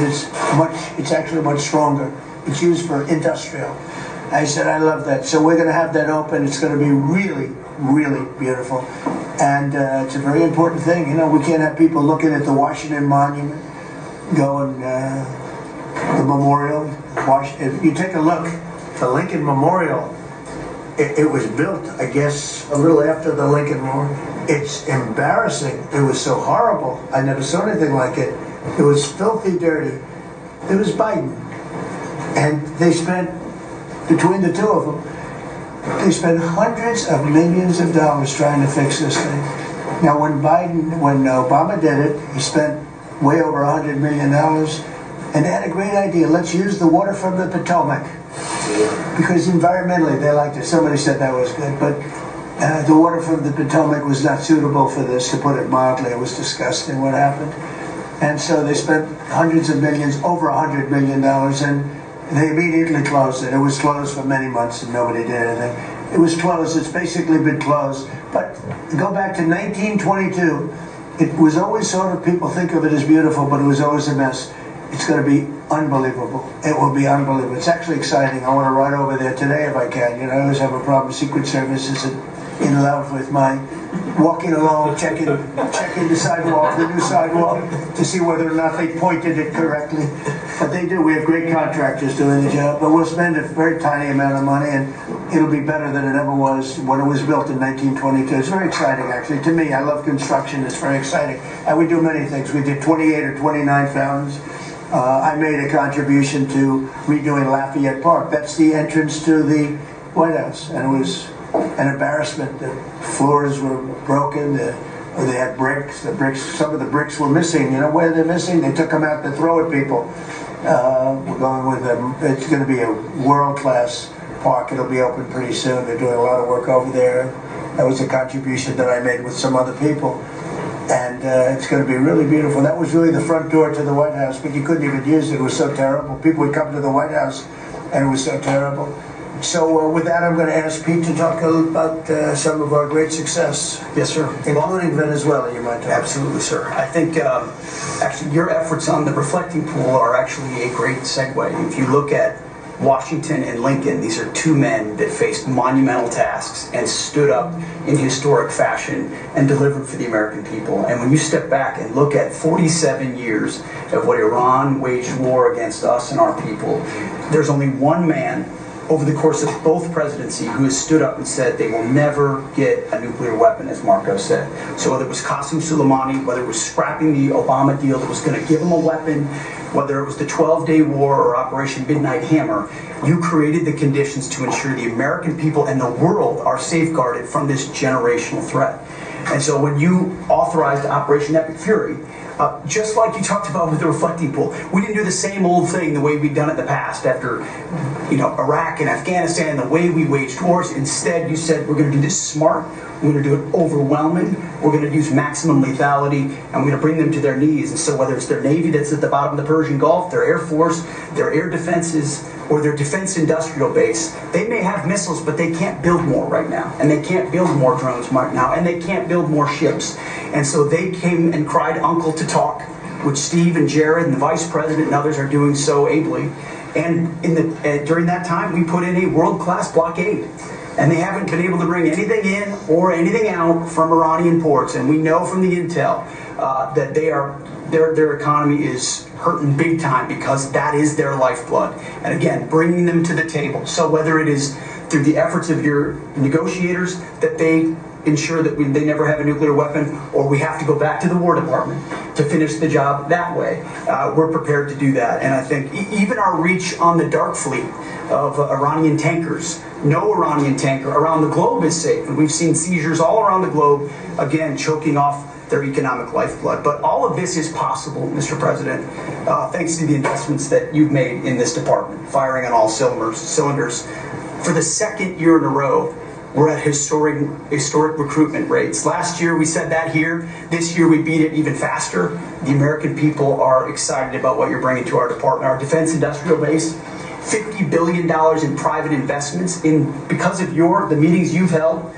[SPEAKER 1] it's actually much stronger. It's used for industrial. I said, I love that. So we're going to have that open. It's going to be really, really beautiful. And it's a very important thing. You know, we can't have people looking at the Washington Monument, going, the memorial. If you take a look, the Lincoln Memorial, it was built, I guess, a little after the Lincoln Memorial. It's embarrassing. It was so horrible. I never saw anything like it. It was filthy dirty. It was Biden. And they spent, between the two of them, they spent hundreds of millions of dollars trying to fix this thing. Now, when Obama did it, he spent way over $100 million, and they had a great idea. Let's use the water from the Potomac, because environmentally they liked it. Somebody said that was good, but the water from the Potomac was not suitable for this, to put it mildly. It was disgusting what happened. And so they spent hundreds of millions, over $100 million, and they immediately closed it. It was closed for many months and nobody did anything. It was closed. It's basically been closed. But go back to 1922. It was always sort of, people think of it as beautiful, but it was always a mess. It's going to be unbelievable. It will be unbelievable. It's actually exciting. I want to ride over there today if I can. You know, I always have a problem. Secret Service is in love with my walking along, checking the sidewalk, the new sidewalk, to see whether or not they pointed it correctly. But they do. We have great contractors doing the job. But we'll spend a very tiny amount of money, and it'll be better than it ever was when it was built in 1922. It's very exciting, actually. To me, I love construction. It's very exciting. And we do many things. We did 28 or 29 fountains. I made a contribution to redoing Lafayette Park. That's the entrance to the White House. And it was an embarrassment. The floors were broken. They had bricks. Some of the bricks were missing. You know where they're missing? They took them out to throw at people. We're going with them. It's going to be a world-class park. It'll be open pretty soon. They're doing a lot of work over there. That was a contribution that I made with some other people. And it's going to be really beautiful. That was really the front door to the White House, but you couldn't even use it. It was so terrible. People would come to the White House, and it was so terrible. So with that, I'm going to ask Pete to talk about some of our great success.
[SPEAKER 7] Yes, sir.
[SPEAKER 1] Including Venezuela, you might talk.
[SPEAKER 7] Absolutely, sir. I think actually your efforts on the reflecting pool are actually a great segue. If you look at Washington and Lincoln, these are two men that faced monumental tasks and stood up in historic fashion and delivered for the American people. And when you step back and look at 47 years of what Iran waged war against us and our people, there's only one man over the course of both presidency who has stood up and said they will never get a nuclear weapon, as Marco said. So whether it was Qasem Soleimani, whether it was scrapping the Obama deal that was going to give them a weapon, whether it was the 12-day war or Operation Midnight Hammer, you created the conditions to ensure the American people and the world are safeguarded from this generational threat. And so when you authorized Operation Epic Fury, just like you talked about with the reflecting pool, we didn't do the same old thing the way we'd done it in the past after, Iraq and Afghanistan, the way we waged wars. Instead, you said we're going to do this smart, we're going to do it overwhelming, we're going to use maximum lethality, and we're going to bring them to their knees. And so whether it's their Navy that's at the bottom of the Persian Gulf, their Air Force, their air defenses, or their defense industrial base, they may have missiles, but they can't build more right now. And they can't build more drones right now. And they can't build more ships. And so they came and cried uncle to talk, which Steve and Jared and the vice president and others are doing so ably. And during that time, we put in a world-class blockade. And they haven't been able to bring anything in or anything out from Iranian ports. And we know from the intel that their economy is hurting big time because that is their lifeblood. And again, bringing them to the table. So whether it is through the efforts of your negotiators that they ensure that they never have a nuclear weapon, or we have to go back to the War Department to finish the job that way, we're prepared to do that. And I think even our reach on the dark fleet of Iranian tankers, no Iranian tanker around the globe is safe. And we've seen seizures all around the globe, again, choking off their economic lifeblood. But all of this is possible, Mr. President, thanks to the investments that you've made in this department, firing on all cylinders. For the second year in a row, we're at historic recruitment rates. Last year we said that here. This year we beat it even faster. The American people are excited about what you're bringing to our department. Our defense industrial base, $50 billion in private investments because of the meetings you've held,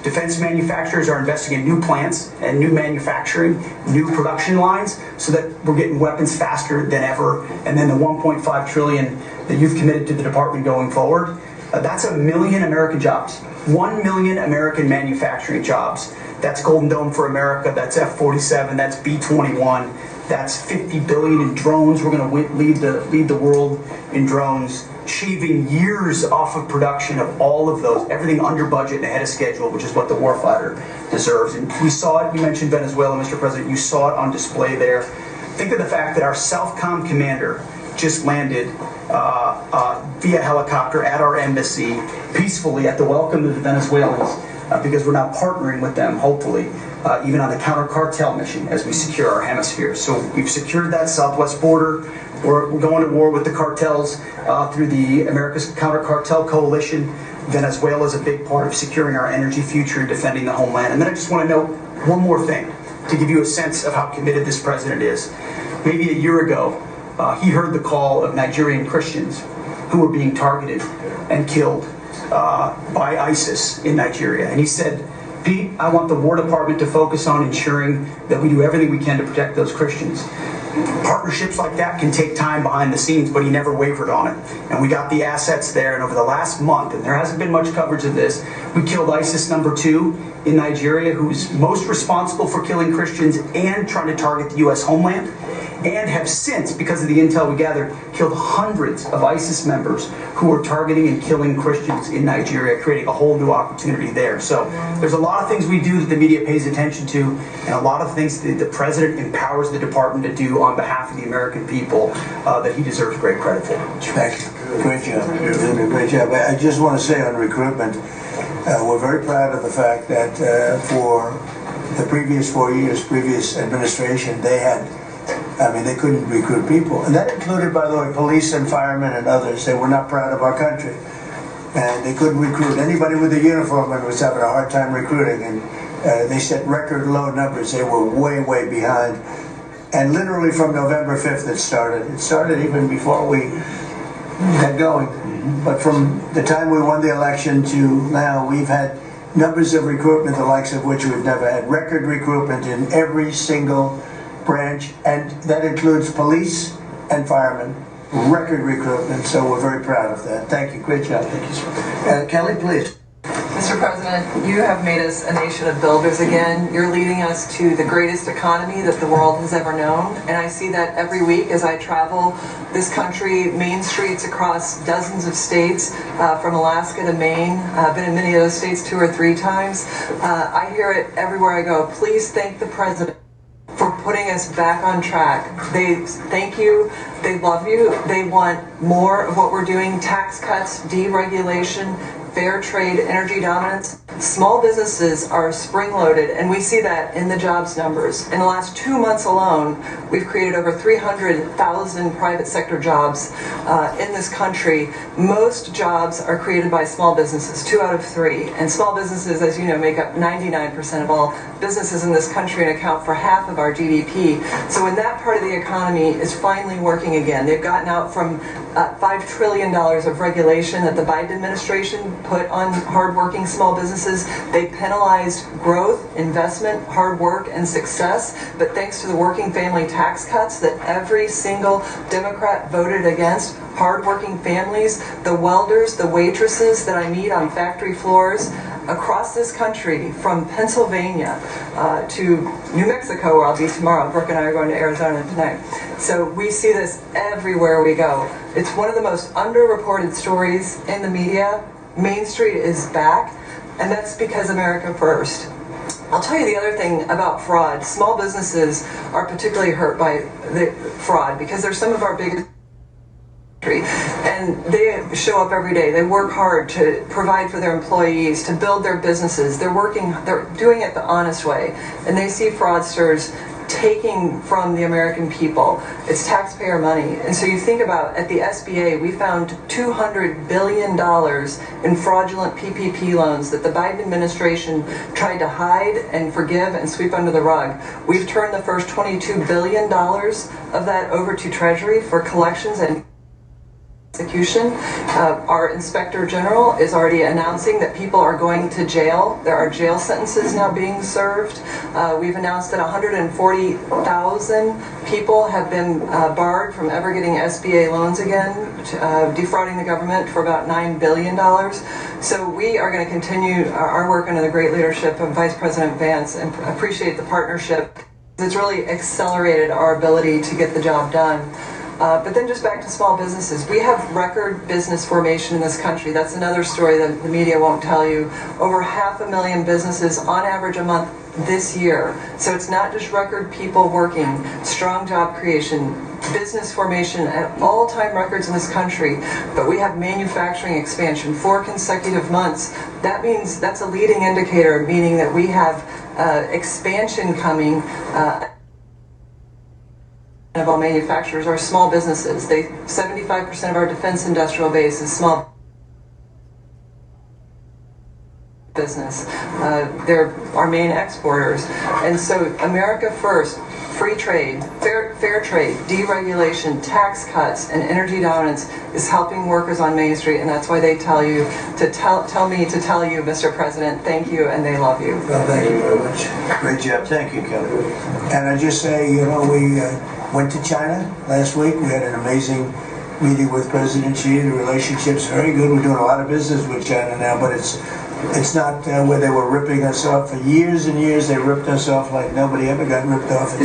[SPEAKER 7] Defense manufacturers are investing in new plants and new manufacturing, new production lines, so that we're getting weapons faster than ever. And then the 1.5 trillion that you've committed to the department going forward, that's 1 million American jobs. 1 million American manufacturing jobs. That's Golden Dome for America, that's F-47, that's B-21, that's 50 billion in drones. We're going to lead the world in drones, shaving years off of production of all of those, everything under budget and ahead of schedule, which is what the warfighter deserves. And we saw it, you mentioned Venezuela, Mr. President, you saw it on display there. Think of the fact that our Southcom commander just landed via helicopter at our embassy peacefully at the welcome of the Venezuelans, because we're now partnering with them, hopefully, even on the counter-cartel mission as we secure our hemisphere. So we've secured that southwest border. We're going to war with the cartels through the America's Counter-Cartel Coalition. Venezuela is a big part of securing our energy future and defending the homeland. And then I just want to note one more thing to give you a sense of how committed this president is. Maybe a year ago, he heard the call of Nigerian Christians who were being targeted and killed by ISIS in Nigeria. And he said, Pete, I want the War Department to focus on ensuring that we do everything we can to protect those Christians. Partnerships like that can take time behind the scenes, but he never wavered on it. And we got the assets there, and over the last month, and there hasn't been much coverage of this, we killed ISIS #2 in Nigeria, who's most responsible for killing Christians and trying to target the U.S. homeland, and have since, because of the intel we gathered, killed hundreds of ISIS members who were targeting and killing Christians in Nigeria, creating a whole new opportunity there. So there's a lot of things we do that the media pays attention to, and a lot of things that the president empowers the department to do on behalf of the American people that he deserves great credit for.
[SPEAKER 1] Thank you. Great job. You're doing a great job. I just want to say on recruitment, we're very proud of the fact that for the previous 4 years, previous administration, they couldn't recruit people. And that included, by the way, police and firemen and others. They were not proud of our country. And they couldn't recruit. Anybody with a uniform was having a hard time recruiting. And they set record low numbers. They were way, way behind. And literally from November 5th it started. It started even before we got going. But from the time we won the election to now, we've had numbers of recruitment, the likes of which we've never had. Record recruitment in every single branch, and that includes police and firemen. Record recruitment, so we're very proud of that. Thank you. Great job. Thank you, sir. Kelly, please.
[SPEAKER 8] Mr. President, you have made us a nation of builders again. You're leading us to the greatest economy that the world has ever known, and I see that every week as I travel this country, main streets across dozens of states, from Alaska to Maine. I've been in many of those states 2 or 3 times. I hear it everywhere I go. Please thank the president for putting us back on track. They thank you, they love you, they want more of what we're doing: tax cuts, deregulation, fair trade, energy dominance. Small businesses are spring-loaded, and we see that in the jobs numbers. In the last 2 months alone, we've created over 300,000 private sector jobs in this country. Most jobs are created by small businesses, 2 out of 3. And small businesses, as you know, make up 99% of all businesses in this country and account for half of our GDP. So when that part of the economy is finally working again, they've gotten out from $5 trillion of regulation that the Biden administration put on hardworking small businesses. They penalized growth, investment, hard work, and success. But thanks to the working family tax cuts that every single Democrat voted against, hardworking families, the welders, the waitresses that I meet on factory floors across this country, from Pennsylvania to New Mexico, where I'll be tomorrow. Brooke and I are going to Arizona tonight. So we see this everywhere we go. It's one of the most underreported stories in the media. Main Street is back, and that's because America first. I'll tell you the other thing about fraud. Small businesses are particularly hurt by the fraud because they're some of our biggest and they show up every day. They work hard to provide for their employees, to build their businesses. They're doing it the honest way, and they see fraudsters taking from the American people. It's taxpayer money. And so you think about, at the SBA, we found $200 billion in fraudulent PPP loans that the Biden administration tried to hide and forgive and sweep under the rug. We've turned the first $22 billion of that over to Treasury for collections, and Execution. Our Inspector General is already announcing that people are going to jail. There are jail sentences now being served. We've announced that 140,000 people have been barred from ever getting SBA loans again, defrauding the government for about $9 billion. So we are going to continue our work under the great leadership of Vice President Vance and appreciate the partnership. It's really accelerated our ability to get the job done. But then just back to small businesses. We have record business formation in this country. That's another story that the media won't tell you. Over 500,000 businesses on average a month this year. So it's not just record people working, strong job creation, business formation at all-time records in this country. But we have manufacturing expansion, 4 consecutive months. That means that's a leading indicator, meaning that we have expansion coming. Of all manufacturers are small businesses. 75% of our defense industrial base is small business. They're our main exporters. And so America First, free trade, fair trade, deregulation, tax cuts, and energy dominance is helping workers on Main Street, and that's why they tell you to tell me to tell you, Mr. President, thank you, and they love you.
[SPEAKER 1] Well, thank you very much. Great job. Thank you, Kelly. And I just say, you know, we went to China last week. We had an amazing meeting with President Xi. The relationship's very good. We're doing a lot of business with China now, but it's not where they were ripping us off for years and years. They ripped us off like nobody ever got ripped off.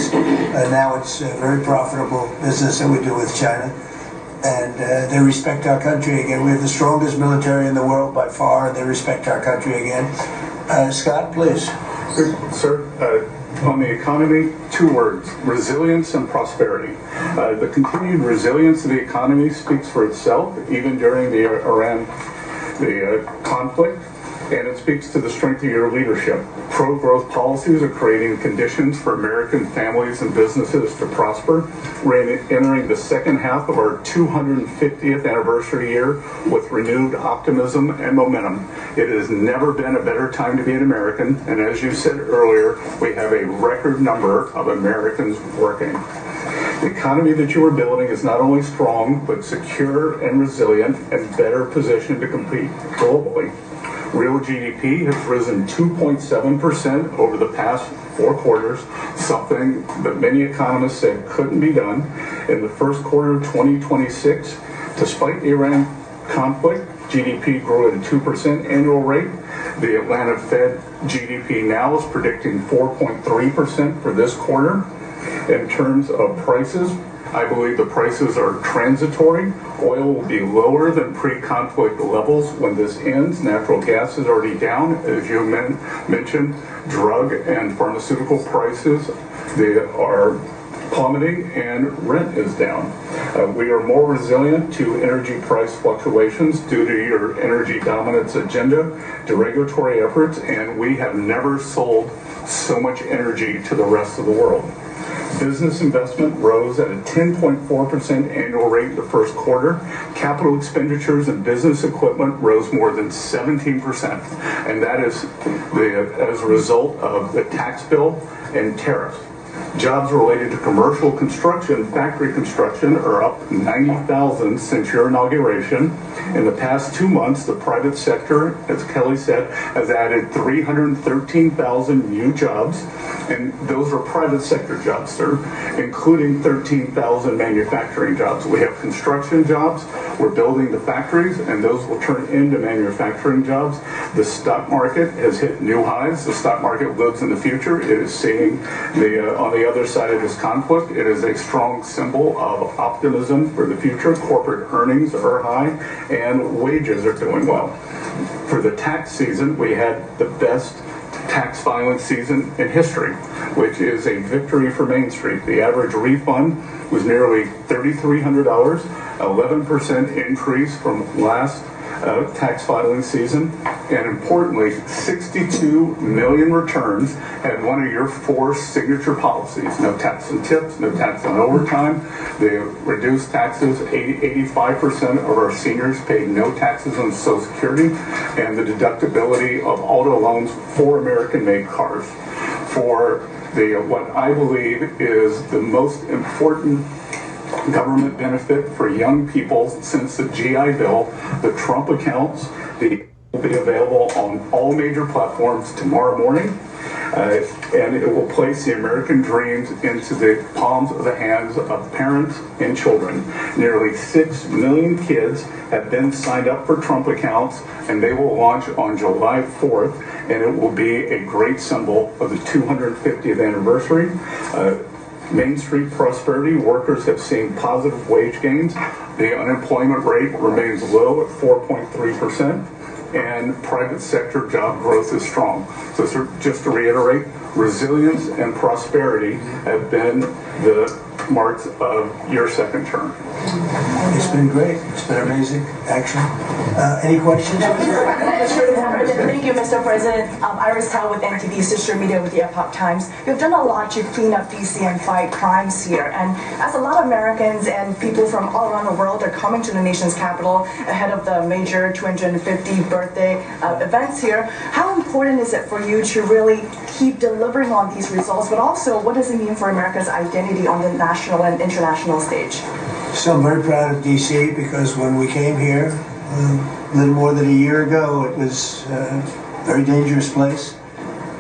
[SPEAKER 1] Now it's a very profitable business that we do with China. And they respect our country again. We have the strongest military in the world by far, and they respect our country again. Scott, please.
[SPEAKER 9] Sir, on the economy, 2 words: resilience and prosperity. The continued resilience of the economy speaks for itself, even during the Iran conflict, and it speaks to the strength of your leadership. Pro-growth policies are creating conditions for American families and businesses to prosper. We're entering the second half of our 250th anniversary year with renewed optimism and momentum. It has never been a better time to be an American, and as you said earlier, we have a record number of Americans working. The economy that you are building is not only strong, but secure and resilient and better positioned to compete globally. Real GDP has risen 2.7% over the past 4 quarters, something that many economists said couldn't be done. In the first quarter of 2026, despite the Iran conflict, GDP grew at a 2% annual rate. The Atlanta Fed GDP now is predicting 4.3% for this quarter. In terms of prices, I believe the prices are transitory. Oil will be lower than pre-conflict levels when this ends. Natural gas is already down. As you mentioned, drug and pharmaceutical prices, they are plummeting, and rent is down. We are more resilient to energy price fluctuations due to your energy dominance agenda, to regulatory efforts, and we have never sold so much energy to the rest of the world. Business investment rose at a 10.4% annual rate in the first quarter. Capital expenditures and business equipment rose more than 17%, and that is as a result of the tax bill and tariffs. Jobs related to commercial construction, factory construction, are up 90,000 since your inauguration. In the past 2 months, the private sector, as Kelly said, has added 313,000 new jobs, and those are private sector jobs, sir, including 13,000 manufacturing jobs. We have construction jobs, we're building the factories, and those will turn into manufacturing jobs. The stock market has hit new highs. The stock market lives in the future. It is seeing on the other side of this conflict, it is a strong symbol of optimism for the future. Corporate earnings are high, and wages are doing well. For the tax season, we had the best tax filing season in history, which is a victory for Main Street. The average refund was nearly $3,300, 11% increase from last tax filing season, and importantly, 62 million returns had one of your 4 signature policies: no tax on tips, no tax on overtime. They reduced taxes. 85% of our seniors paid no taxes on Social Security, and the deductibility of auto loans for American-made cars. For what I believe is the most important government benefit for young people since the GI Bill. The Trump accounts will be available on all major platforms tomorrow morning. And it will place the American dreams into the palms of the hands of parents and children. Nearly 6 million kids have been signed up for Trump accounts, and they will launch on July 4th, and it will be a great symbol of the 250th anniversary. Main Street prosperity, workers have seen positive wage gains. The unemployment rate remains low at 4.3%. And private sector job growth is strong. So just to reiterate, resilience and prosperity have been the marks of your second term.
[SPEAKER 1] It's been great. It's been amazing, actually. Any questions?
[SPEAKER 10] Thank you, Mr. President. Iris Tao with NTD Sister Media with the Epoch Times. You've done a lot to clean up DC and fight crimes here. And as a lot of Americans and people from all around the world are coming to the nation's capital ahead of the major 250th birthday events here, how important is it for you to really keep delivering on these results, but also what does it mean for America's identity on the national and international stage?
[SPEAKER 1] So I'm very proud of DC because when we came here a little more than a year ago, it was a very dangerous place,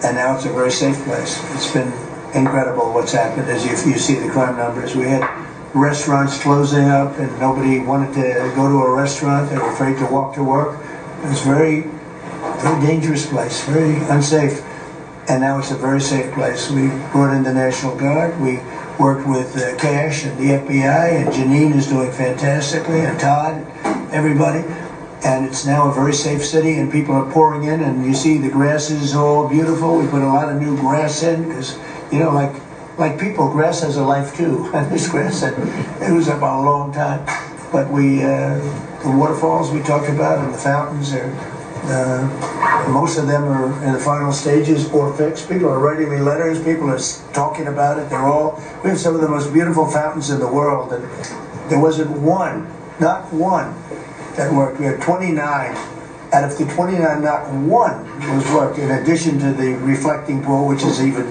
[SPEAKER 1] and now it's a very safe place. It's been incredible what's happened. As you see the crime numbers, we had restaurants closing up and nobody wanted to go to a restaurant. They were afraid to walk to work. It was a very dangerous place, very unsafe. And now it's a very safe place. We brought in the National Guard. We worked with Cash and the FBI, and Janine is doing fantastically, and Todd, everybody. And it's now a very safe city, and people are pouring in, and you see the grass is all beautiful. We put a lot of new grass in, because, you know, like people, grass has a life too. And this grass, it was up a long time. But the waterfalls we talked about, and the fountains, most of them are in the final stages or fixed. People are writing me letters. People are talking about it. We have some of the most beautiful fountains in the world, and there wasn't one, not one, that worked. We had 29. Out of the 29, not one was worked, in addition to the reflecting pool, which is even,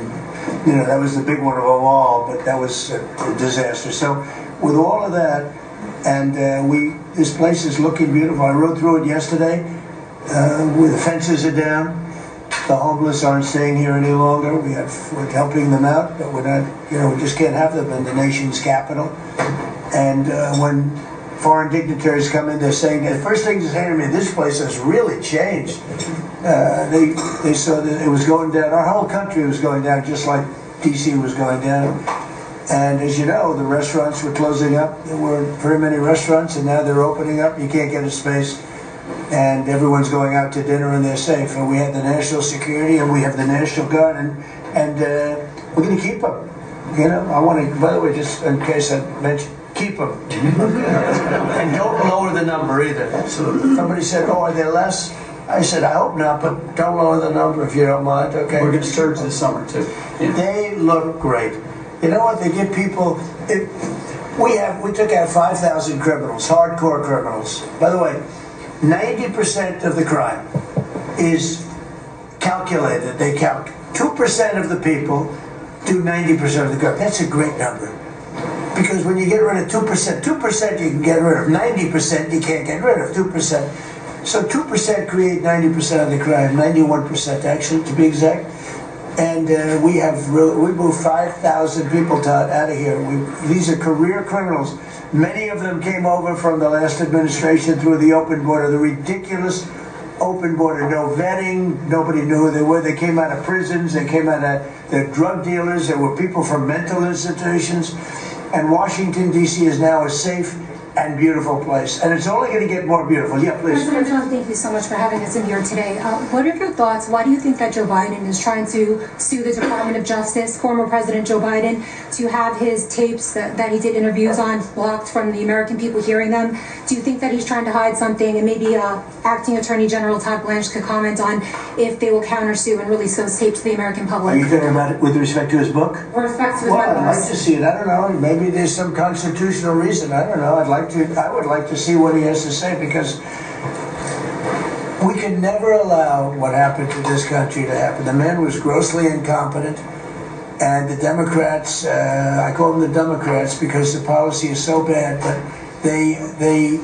[SPEAKER 1] you know, that was the big one of them all, but that was a disaster. So with all of that, and this place is looking beautiful. I rode through it yesterday. Where the fences are down, the homeless aren't staying here any longer. We're helping them out, but we're not, you know, we just can't have them in the nation's capital. And when foreign dignitaries come in, they're saying, the first thing they say to me, this place has really changed. They saw that it was going down, our whole country was going down, just like DC was going down. And as you know, the restaurants were closing up. There weren't very many restaurants, and now they're opening up. You can't get a space. And everyone's going out to dinner and they're safe. And we have the national security and we have the National Guard, and we're going to keep them. You know, I want to, by the way, just in case I mentioned, keep them. And don't lower the number either. So somebody said, oh, are there less? I said, I hope not, but don't lower the number if you don't mind, okay?
[SPEAKER 7] We're going to surge this summer too. Yeah.
[SPEAKER 1] They look great. You know what, they give people, we took out 5,000 criminals, hardcore criminals. By the way, 90% of the crime is calculated. They count 2% of the people do 90% of the crime. That's a great number. Because when you get rid of 2%, 2% you can get rid of. 90% you can't get rid of, 2%. So 2% create 90% of the crime, 91% actually, to be exact. And we moved 5,000 people, Todd, out of here. These are career criminals. Many of them came over from the last administration through the open border, the ridiculous open border, no vetting, nobody knew who they were. They came out of prisons, they came out of, they're drug dealers, there were people from mental institutions. And Washington, D.C. is now a safe and beautiful place. And it's only going to get more beautiful. Yeah, please.
[SPEAKER 11] President Trump, thank you so much for having us in here today. What are your thoughts? Why do you think that Joe Biden is trying to sue the Department of Justice, former President Joe Biden, to have his tapes that he did interviews on blocked from the American people hearing them? Do you think that he's trying to hide something? And maybe Acting Attorney General Todd Blanche could comment on if they will countersue and release those tapes to the American public.
[SPEAKER 1] Are you talking about it with respect to his book?
[SPEAKER 11] With respect to his
[SPEAKER 1] Well, I'd like
[SPEAKER 11] memoirs.
[SPEAKER 1] to see it. I don't know. Maybe there's some constitutional reason. I don't know. I would like to see what he has to say, because we can never allow what happened to this country to happen. The man was grossly incompetent, And the Democrats, I call them the Democrats because the policy is so bad, but they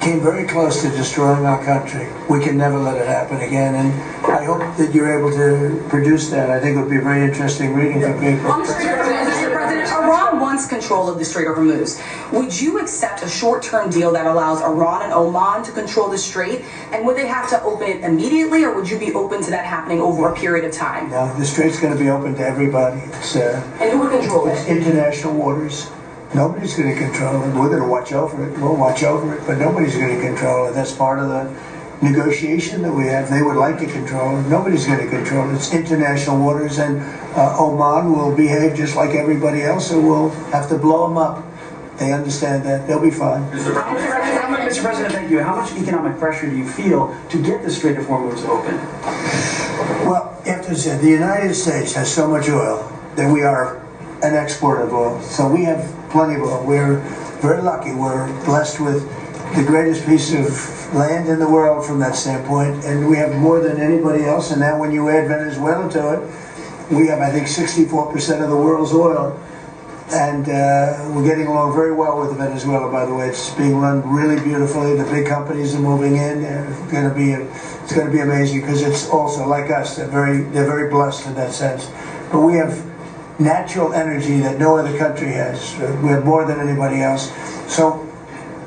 [SPEAKER 1] came very close to destroying our country. We can never let it happen again, and I hope that you're able to produce that. I think it would be a very interesting reading for people.
[SPEAKER 12] Mr. President, Iran wants control of the Strait of Hormuz. Would you accept a short-term deal that allows Iran and Oman to control the strait? And would they have to open it immediately, or would you be open to that happening over a period of time?
[SPEAKER 1] No, the strait's going to be open to everybody.
[SPEAKER 12] And who would control
[SPEAKER 1] It's
[SPEAKER 12] it?
[SPEAKER 1] international waters. Nobody's going to control it. We're going to watch over it. We'll watch over it, but nobody's going to control it. That's part of the negotiation that we have. They would like to control it. Nobody's going to control it. It's international waters, and Oman will behave just like everybody else, so we'll have to blow them up. They understand that. They'll be fine.
[SPEAKER 7] Mr. President, thank you. How much economic pressure do you feel to get the Strait of Hormuz open?
[SPEAKER 1] Well, you have to say, the United States has so much oil that we are an exporter of oil. So we have plenty of oil. We're very lucky. We're blessed with the greatest piece of land in the world from that standpoint, and we have more than anybody else. And now when you add Venezuela to it, we have, I think, 64% of the world's oil. And we're getting along very well with Venezuela, by the way. It's being run really beautifully. The big companies are moving in. It's going to be amazing because it's also like us. They're very blessed in that sense. But we have natural energy that no other country has. We have more than anybody else. So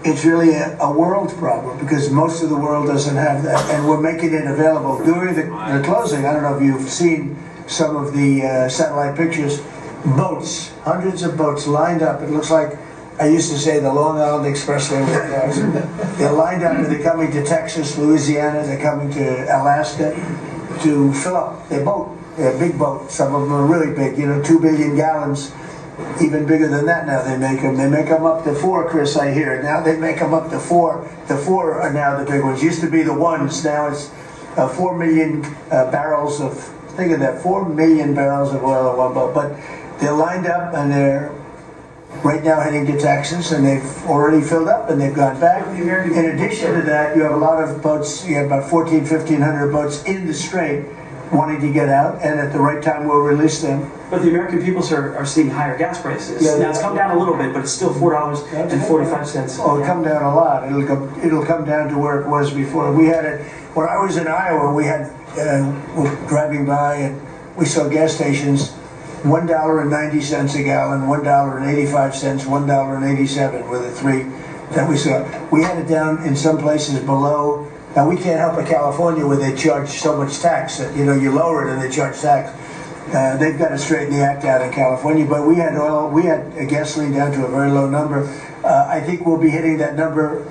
[SPEAKER 1] it's really a world problem because most of the world doesn't have that, and we're making it available. During the closing, I don't know if you've seen some of the satellite pictures, boats, hundreds of boats lined up. It looks like, I used to say, the Long Island Expressway with cars. They're lined up and they're coming to Texas, Louisiana, they're coming to Alaska to fill up their boat. They're a big boat. Some of them are really big, 2 billion gallons. Even bigger than that now they make them. They make them up to 4, Chris, I hear. Now they make them up to 4. The 4 are now the big ones. Used to be the 1s. Now it's 4 million barrels of, think of that, 4 million barrels of oil in one boat. But they're lined up and they're right now heading to Texas, and they've already filled up and they've gone back. In addition to that, you have a lot of boats. You have about 1,500 boats in the strait wanting to get out, and at the right time we'll release them.
[SPEAKER 7] But the American people, sir, are seeing higher gas prices.
[SPEAKER 1] Yeah,
[SPEAKER 7] now it's come down a little bit, but it's still $4.45.
[SPEAKER 1] Oh, it'll come down a lot. It'll come down to where it was before. We had it when I was in Iowa. We had we're driving by and we saw gas stations $1.90 a gallon, $1.85, $1.87 were the 3 that we saw. We had it down in some places below. Now we can't help in California where they charge so much tax that you lower it and they charge tax. They've got to straighten the act out in California. But we had oil, we had gasoline down to a very low number. I think we'll be hitting that number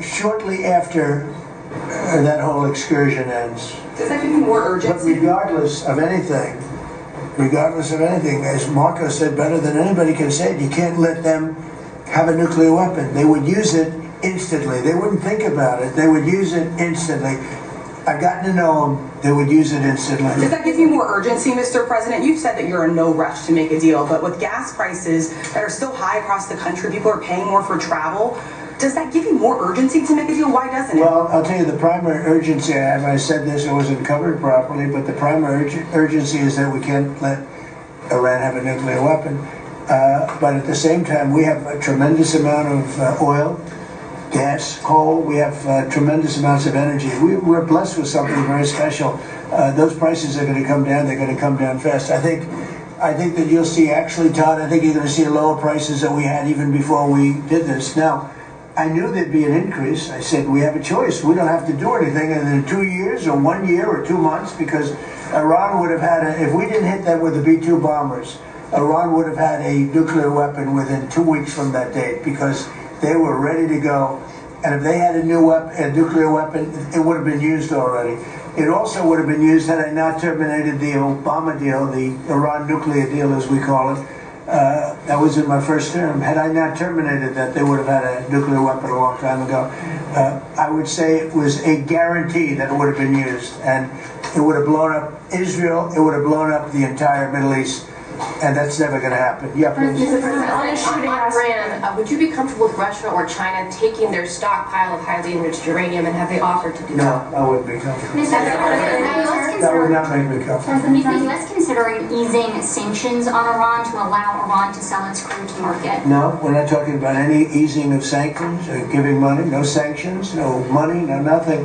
[SPEAKER 1] shortly after that whole excursion ends.
[SPEAKER 12] Does that give you more urgency?
[SPEAKER 1] But regardless of anything, as Marco said better than anybody can say it, you can't let them have a nuclear weapon. They would use it instantly. They wouldn't think about it. They would use it instantly. I've gotten to know them. They would use it instantly.
[SPEAKER 12] Does that give you more urgency, Mr. President? You've said that you're in no rush to make a deal, but with gas prices that are still high across the country, people are paying more for travel. Does that give you more urgency to make a deal? Why doesn't it?
[SPEAKER 1] Well, I'll tell you the primary urgency I have. I said this, it wasn't covered properly, but the primary urgency is that we can't let Iran have a nuclear weapon. But at the same time, we have a tremendous amount of oil, gas, coal. We have tremendous amounts of energy. We're blessed with something very special. Those prices are going to come down. They're going to come down fast. I think that you'll see, actually, Todd, I think you're going to see lower prices than we had even before we did this. Now, I knew there'd be an increase. I said, we have a choice. We don't have to do anything in 2 years or 1 year or 2 months, because Iran would have had, if we didn't hit them with the B-2 bombers, Iran would have had a nuclear weapon within 2 weeks from that date, because they were ready to go. And if they had a nuclear weapon, it would have been used already. It also would have been used had I not terminated the Obama deal, the Iran nuclear deal as we call it. That was in my first term. Had I not terminated that, they would have had a nuclear weapon a long time ago. I would say it was a guarantee that it would have been used. And it would have blown up Israel, it would have blown up the entire Middle East. And that's never going to happen. Yeah, please.
[SPEAKER 13] Mr. President, on Iran, would you be comfortable with Russia or China taking their stockpile of highly enriched uranium, and have they offered to do
[SPEAKER 1] No,
[SPEAKER 13] that?
[SPEAKER 1] I wouldn't be comfortable.
[SPEAKER 14] Mr. President,
[SPEAKER 1] That would not make me comfortable.
[SPEAKER 14] is the U.S. considering easing sanctions on Iran to allow Iran to sell its crude to market?
[SPEAKER 1] No, we're not talking about any easing of sanctions or giving money. No sanctions, no money, no nothing.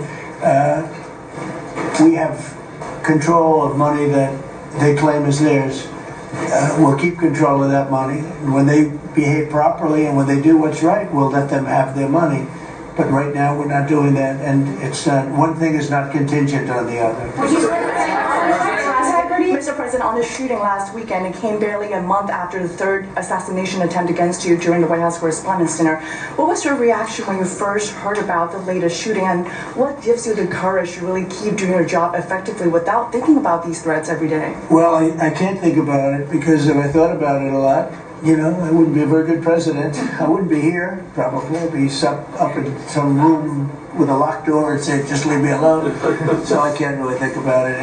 [SPEAKER 1] We have control of money that they claim is theirs. We'll keep control of that money. And when they behave properly and when they do what's right, we'll let them have their money. But right now, we're not doing that, and it's one thing is not contingent on the other.
[SPEAKER 10] Mr. President, on the shooting last weekend, it came barely a month after the third assassination attempt against you during the White House Correspondents' Dinner. What was your reaction when you first heard about the latest shooting, and what gives you the courage to really keep doing your job effectively without thinking about these threats every day?
[SPEAKER 1] Well, I can't think about it, because if I thought about it a lot, you know, I wouldn't be a very good president. I wouldn't be here, probably. I'd be up in some room with a locked door and say, just leave me alone. So I can't really think about it.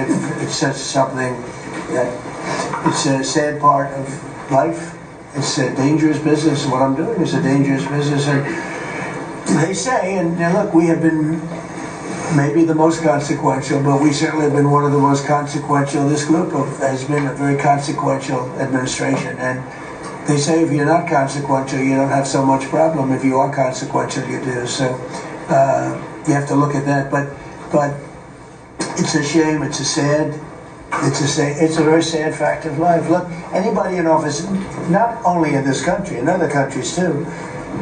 [SPEAKER 1] It's just something that it's a sad part of life. It's a dangerous business. What I'm doing is a dangerous business. And they say, and now look, we have been maybe the most consequential, but we certainly have been one of the most consequential. This group has been a very consequential administration. And they say if you're not consequential, you don't have so much problem. If you are consequential, you do. So you have to look at that. But it's a shame. It's a very sad fact of life. Look, anybody in office, not only in this country, in other countries too,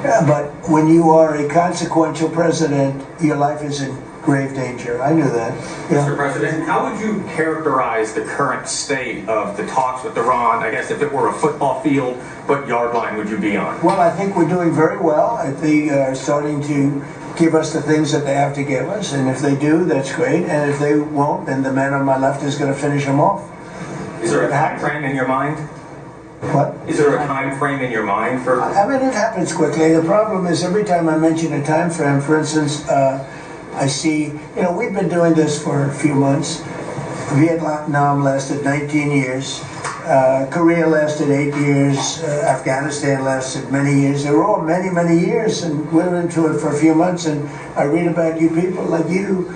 [SPEAKER 1] but when you are a consequential president, your life is in grave danger. I knew that. Yeah.
[SPEAKER 15] Mr. President, how would you characterize the current state of the talks with Iran? I guess if it were a football field, what yard line would you be on?
[SPEAKER 1] Well, I think we're doing very well. They are starting to give us the things that they have to give us, and if they do, that's great. And if they won't, then the man on my left is going to finish them off.
[SPEAKER 15] Is there a time frame in your mind?
[SPEAKER 1] What?
[SPEAKER 15] Is there a time frame in your mind for?
[SPEAKER 1] I mean, it happens quickly. The problem is every time I mention a time frame, for instance, I see, you know, we've been doing this for a few months. Vietnam lasted 19 years. Korea lasted 8 years. Afghanistan lasted many years. They were all many, many years, and we're into it for a few months. And I read about you people like you.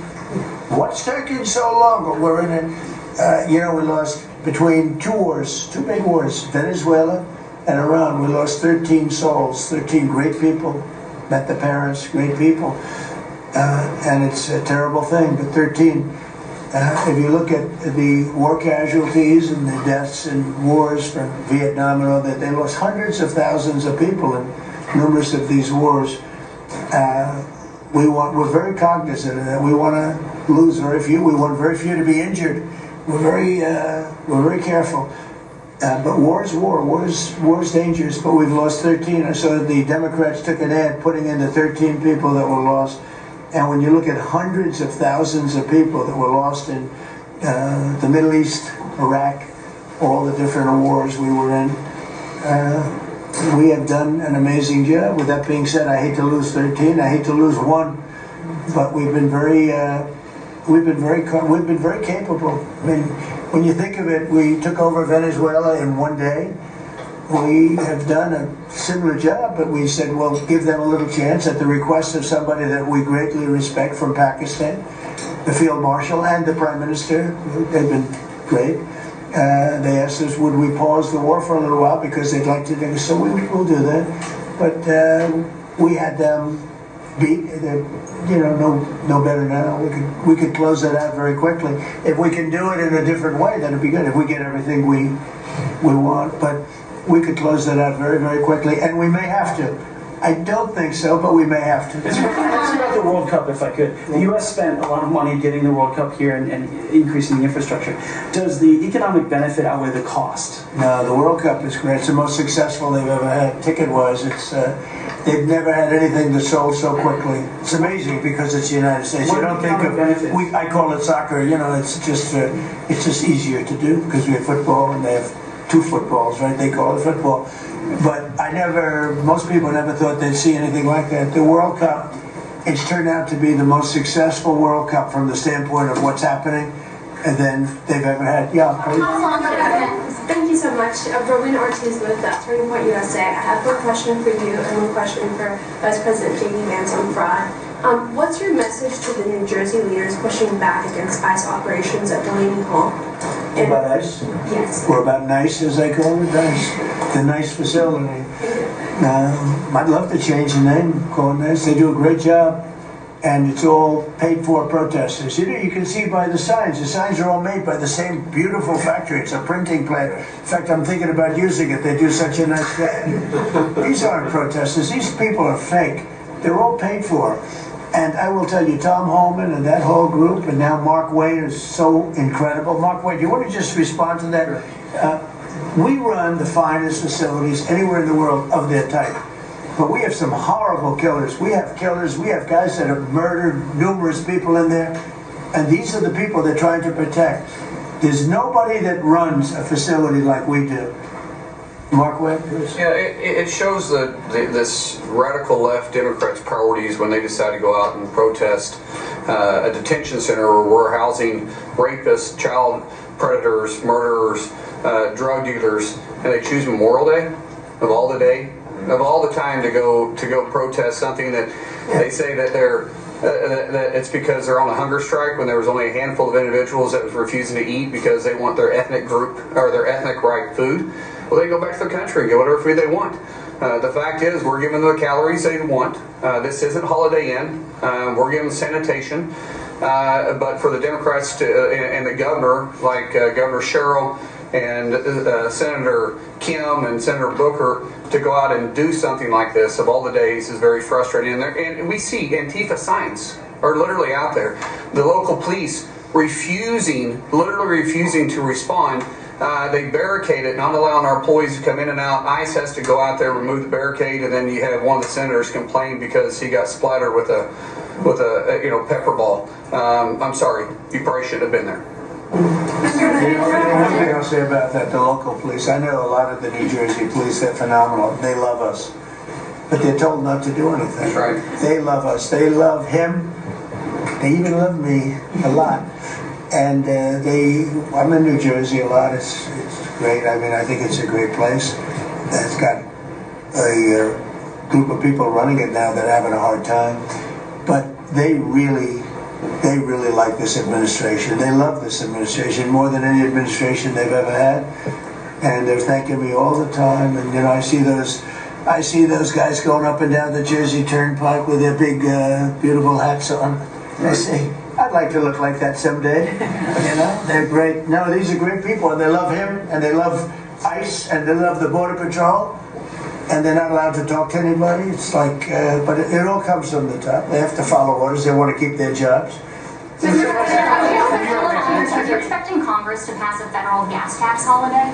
[SPEAKER 1] What's taking so long? But we're in it. You know, we lost between two wars, two big wars, Venezuela and Iran. We lost 13 souls, 13 great people. Met the parents, great people. And it's a terrible thing, but 13. If you look at the war casualties and the deaths in wars from Vietnam and all that, they lost hundreds of thousands of people in numerous of these wars. We're very cognizant of that. We want to lose very few. We want very few to be injured. We're very careful. But war is war. War is dangerous. But we've lost 13. I saw the Democrats took an ad putting in the 13 people that were lost. And when you look at hundreds of thousands of people that were lost in the Middle East, Iraq, all the different wars we were in, we have done an amazing job. With that being said, I hate to lose 13. I hate to lose one, but we've been very capable. I mean, when you think of it, we took over Venezuela in one day. We have done a similar job, but we said, well, give them a little chance at the request of somebody that we greatly respect from Pakistan, the Field Marshal and the Prime Minister. They've been great. They asked us, would we pause the war for a little while because they'd like to do so. We'll do that. But we had them beat. They're, you know, no better now. We could close that out very quickly. If we can do it in a different way, that'd be good. If we get everything we want, but we could close that out very, very quickly, and we may have to. I don't think so, but we may have to.
[SPEAKER 7] Let's about the World Cup, if I could. The U.S. spent a lot of money getting the World Cup here and increasing the infrastructure. Does the economic benefit outweigh the cost?
[SPEAKER 1] No, the World Cup is great. It's the most successful they've ever had, ticket-wise. It's they've never had anything that sold so quickly. It's amazing because it's the United States. You don't think of benefits. I call it soccer. You know, it's just easier to do because we have football and they have 2 footballs, right? They call it football. But most people never thought they'd see anything like that. The World Cup, it's turned out to be the most successful World Cup from the standpoint of what's happening and then they've ever had. Yeah, please.
[SPEAKER 16] Thank you so much. Rowena Ortiz with Turning Point USA. I have one question for you and one question for Vice President J.D. Vance on fraud. What's your message to the New Jersey leaders pushing back against ICE operations at Delaney Hall?
[SPEAKER 1] About ICE?
[SPEAKER 16] Yes.
[SPEAKER 1] Or about NICE, as they call it, NICE, the NICE facility. I'd love to change the name, call it NICE. They do a great job, and it's all paid for protesters. You know, you can see by the signs. The signs are all made by the same beautiful factory. It's a printing plant. In fact, I'm thinking about using it. They do such a nice job. These aren't protesters. These people are fake. They're all paid for. And I will tell you, Tom Holman and that whole group, and now Mark Wade is so incredible. Mark Wade, do you want to just respond to that? We run the finest facilities anywhere in the world of their type. But we have some horrible killers. We have killers. We have guys that have murdered numerous people in there. And these are the people they're trying to protect. There's nobody that runs a facility like we do. Mark Webb?
[SPEAKER 17] Yeah, it shows this radical left Democrats' priorities when they decide to go out and protest a detention center where we're housing rapists, child predators, murderers, drug dealers, and they choose Memorial Day of all the time to go protest something that they say that that it's because they're on a hunger strike when there was only a handful of individuals that was refusing to eat because they want their ethnic group or their ethnic right food. Well, they go back to their country and get whatever food they want. The fact is, we're giving them the calories they want. This isn't Holiday Inn. We're giving them sanitation. But for the Democrats and the governor, like Governor Sherrill and Senator Kim and Senator Booker, to go out and do something like this of all the days is very frustrating. And we see Antifa signs are literally out there. The local police literally refusing to respond. They barricade it, not allowing our employees to come in and out. ICE has to go out there, remove the barricade, and then you have one of the senators complain because he got splattered with a pepper ball. I'm sorry, you probably shouldn't have been there.
[SPEAKER 1] One thing I'll say about that, the local police, I know a lot of the New Jersey police, they're phenomenal. They love us. But they're told not to do anything.
[SPEAKER 17] That's right.
[SPEAKER 1] They love us. They love him. They even love me a lot. And I'm in New Jersey a lot. It's great. I mean, I think it's a great place. It's got a group of people running it now that are having a hard time. But they really like this administration. They love this administration more than any administration they've ever had. And they're thanking me all the time. And you know, I see those guys going up and down the Jersey Turnpike with their big, beautiful hats on. I say, I'd like to look like that someday. You know, they're great. No, these are great people, and they love him, and they love ICE, and they love the Border Patrol, and they're not allowed to talk to anybody. It's like, but it all comes from the top. They have to follow orders. They want to keep their jobs.
[SPEAKER 14] Are you expecting Congress to pass a federal gas tax holiday?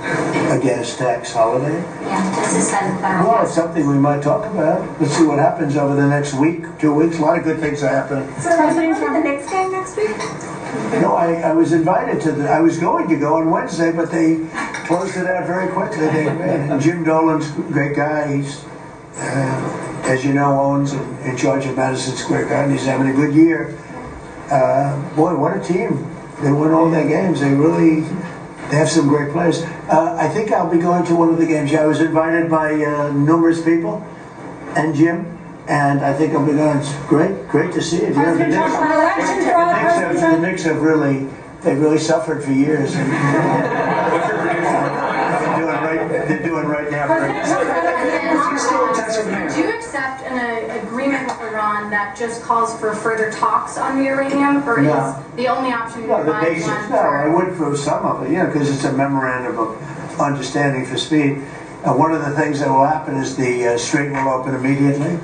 [SPEAKER 1] A gas tax holiday?
[SPEAKER 14] Yeah, to suspend federal
[SPEAKER 1] Well,
[SPEAKER 14] gas.
[SPEAKER 1] it's something we might talk about. Let's see what happens over the next week, 2 weeks. A lot of good things are happening.
[SPEAKER 16] So are you going to the Knicks game next week?
[SPEAKER 1] No, I was invited to I was going to go on Wednesday, but they closed it out very quickly. And Jim Dolan's a great guy. He's, as you know, owns and in charge of Madison Square Garden. He's having a good year. Boy, what a team. They win all their games. They have some great players. I think I'll be going to one of the games. Yeah, I was invited by numerous people and Jim, and I think I'll be going. It's great to see it. You know, the Knicks have really suffered for years. And, they're doing right now.
[SPEAKER 16] Do you accept an agreement with Iran that just calls for further talks on the uranium, or
[SPEAKER 1] No.
[SPEAKER 16] is the only option
[SPEAKER 1] No, the
[SPEAKER 16] one
[SPEAKER 1] basics. No, I would for some of it, because it's a memorandum of understanding for speed. One of the things that will happen is the strait will open immediately.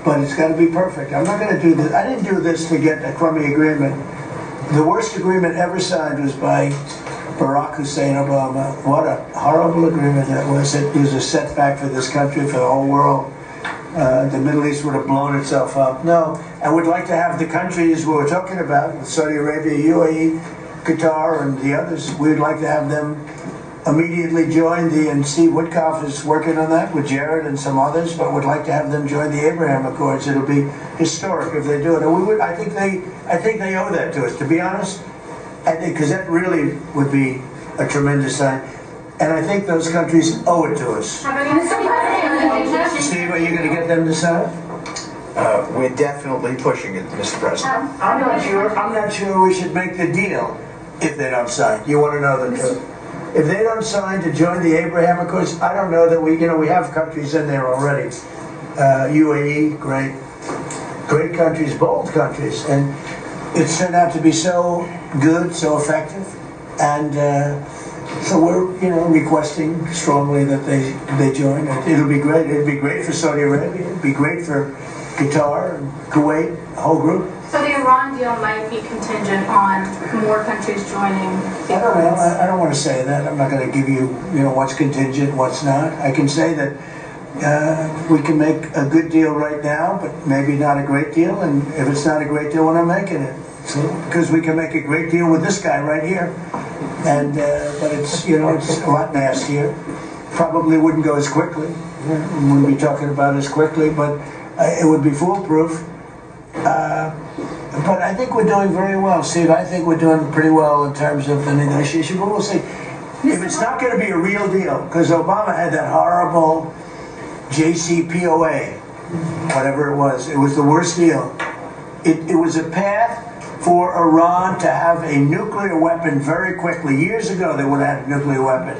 [SPEAKER 1] But it's got to be perfect. I'm not going to do this. I didn't do this to get a crummy agreement. The worst agreement ever signed was by Barack Hussein Obama. What a horrible agreement that was. It was a setback for this country, for the whole world. The Middle East would have blown itself up. No, I would like to have the countries we were talking about, Saudi Arabia, UAE, Qatar, and the others, we would like to have them immediately join and Steve Witkoff is working on that with Jared and some others, but would like to have them join the Abraham Accords. It'll be historic if they do it. And I think they owe that to us, to be honest. I think, because that really would be a tremendous sign. And I think those countries owe it to us. Steve, are you going to get them to sign?
[SPEAKER 3] We're definitely pushing it, Mr. President.
[SPEAKER 1] I'm not sure we should make the deal if they don't sign. You want to know the truth? If they don't sign to join the Abraham Accords, I don't know that we have countries in there already. UAE, great countries, bold countries, and it's turned out to be so good, so effective, and so we're requesting strongly that they join. It'll be great. It'll be great for Saudi Arabia. It'll be great for Qatar, and Kuwait, the whole group.
[SPEAKER 14] So the Iran deal might be contingent on more countries joining the
[SPEAKER 1] I don't know. I don't want to say that. I'm not going to give you, what's contingent, what's not. I can say that we can make a good deal right now, but maybe not a great deal. And if it's not a great deal, we're not making it. So, because we can make a great deal with this guy right here, and but it's it's a lot nastier. Probably wouldn't go as quickly. We wouldn't be talking about as quickly, but it would be foolproof. But I think we're doing very well, Steve. I think we're doing pretty well in terms of the negotiation. But we'll see. If it's not going to be a real deal, because Obama had that horrible JCPOA, whatever it was the worst deal. It was a path for Iran to have a nuclear weapon very quickly. Years ago, they would have had a nuclear weapon.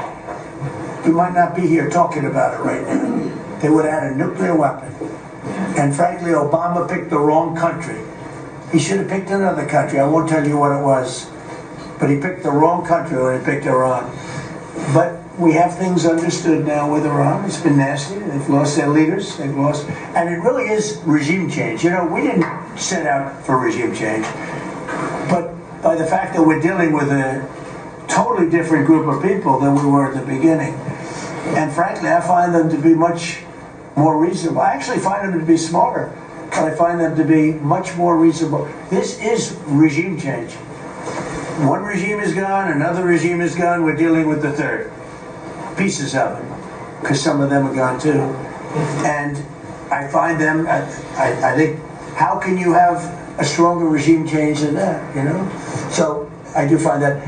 [SPEAKER 1] We might not be here talking about it right now. They would have had a nuclear weapon. And frankly, Obama picked the wrong country. He should have picked another country. I won't tell you what it was. But he picked the wrong country when he picked Iran. But we have things understood now with Iran. It's been nasty. They've lost their leaders. They've lost. And it really is regime change. We didn't set out for regime change. But by the fact that we're dealing with a totally different group of people than we were at the beginning. And frankly, I find them to be much more reasonable. I actually find them to be smarter. But I find them to be much more reasonable. This is regime change. One regime is gone, another regime is gone, we're dealing with the third. Pieces of it, because some of them are gone too. And I find them, I think, how can you have a stronger regime change than that, So I do find that.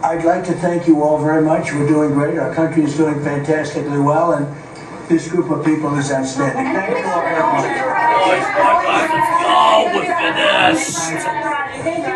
[SPEAKER 1] I'd like to thank you all very much. We're doing great. Our country is doing fantastically well, and this group of people is outstanding. Thank you all very much.
[SPEAKER 18] Let's go, we're finished.
[SPEAKER 10] Thank you.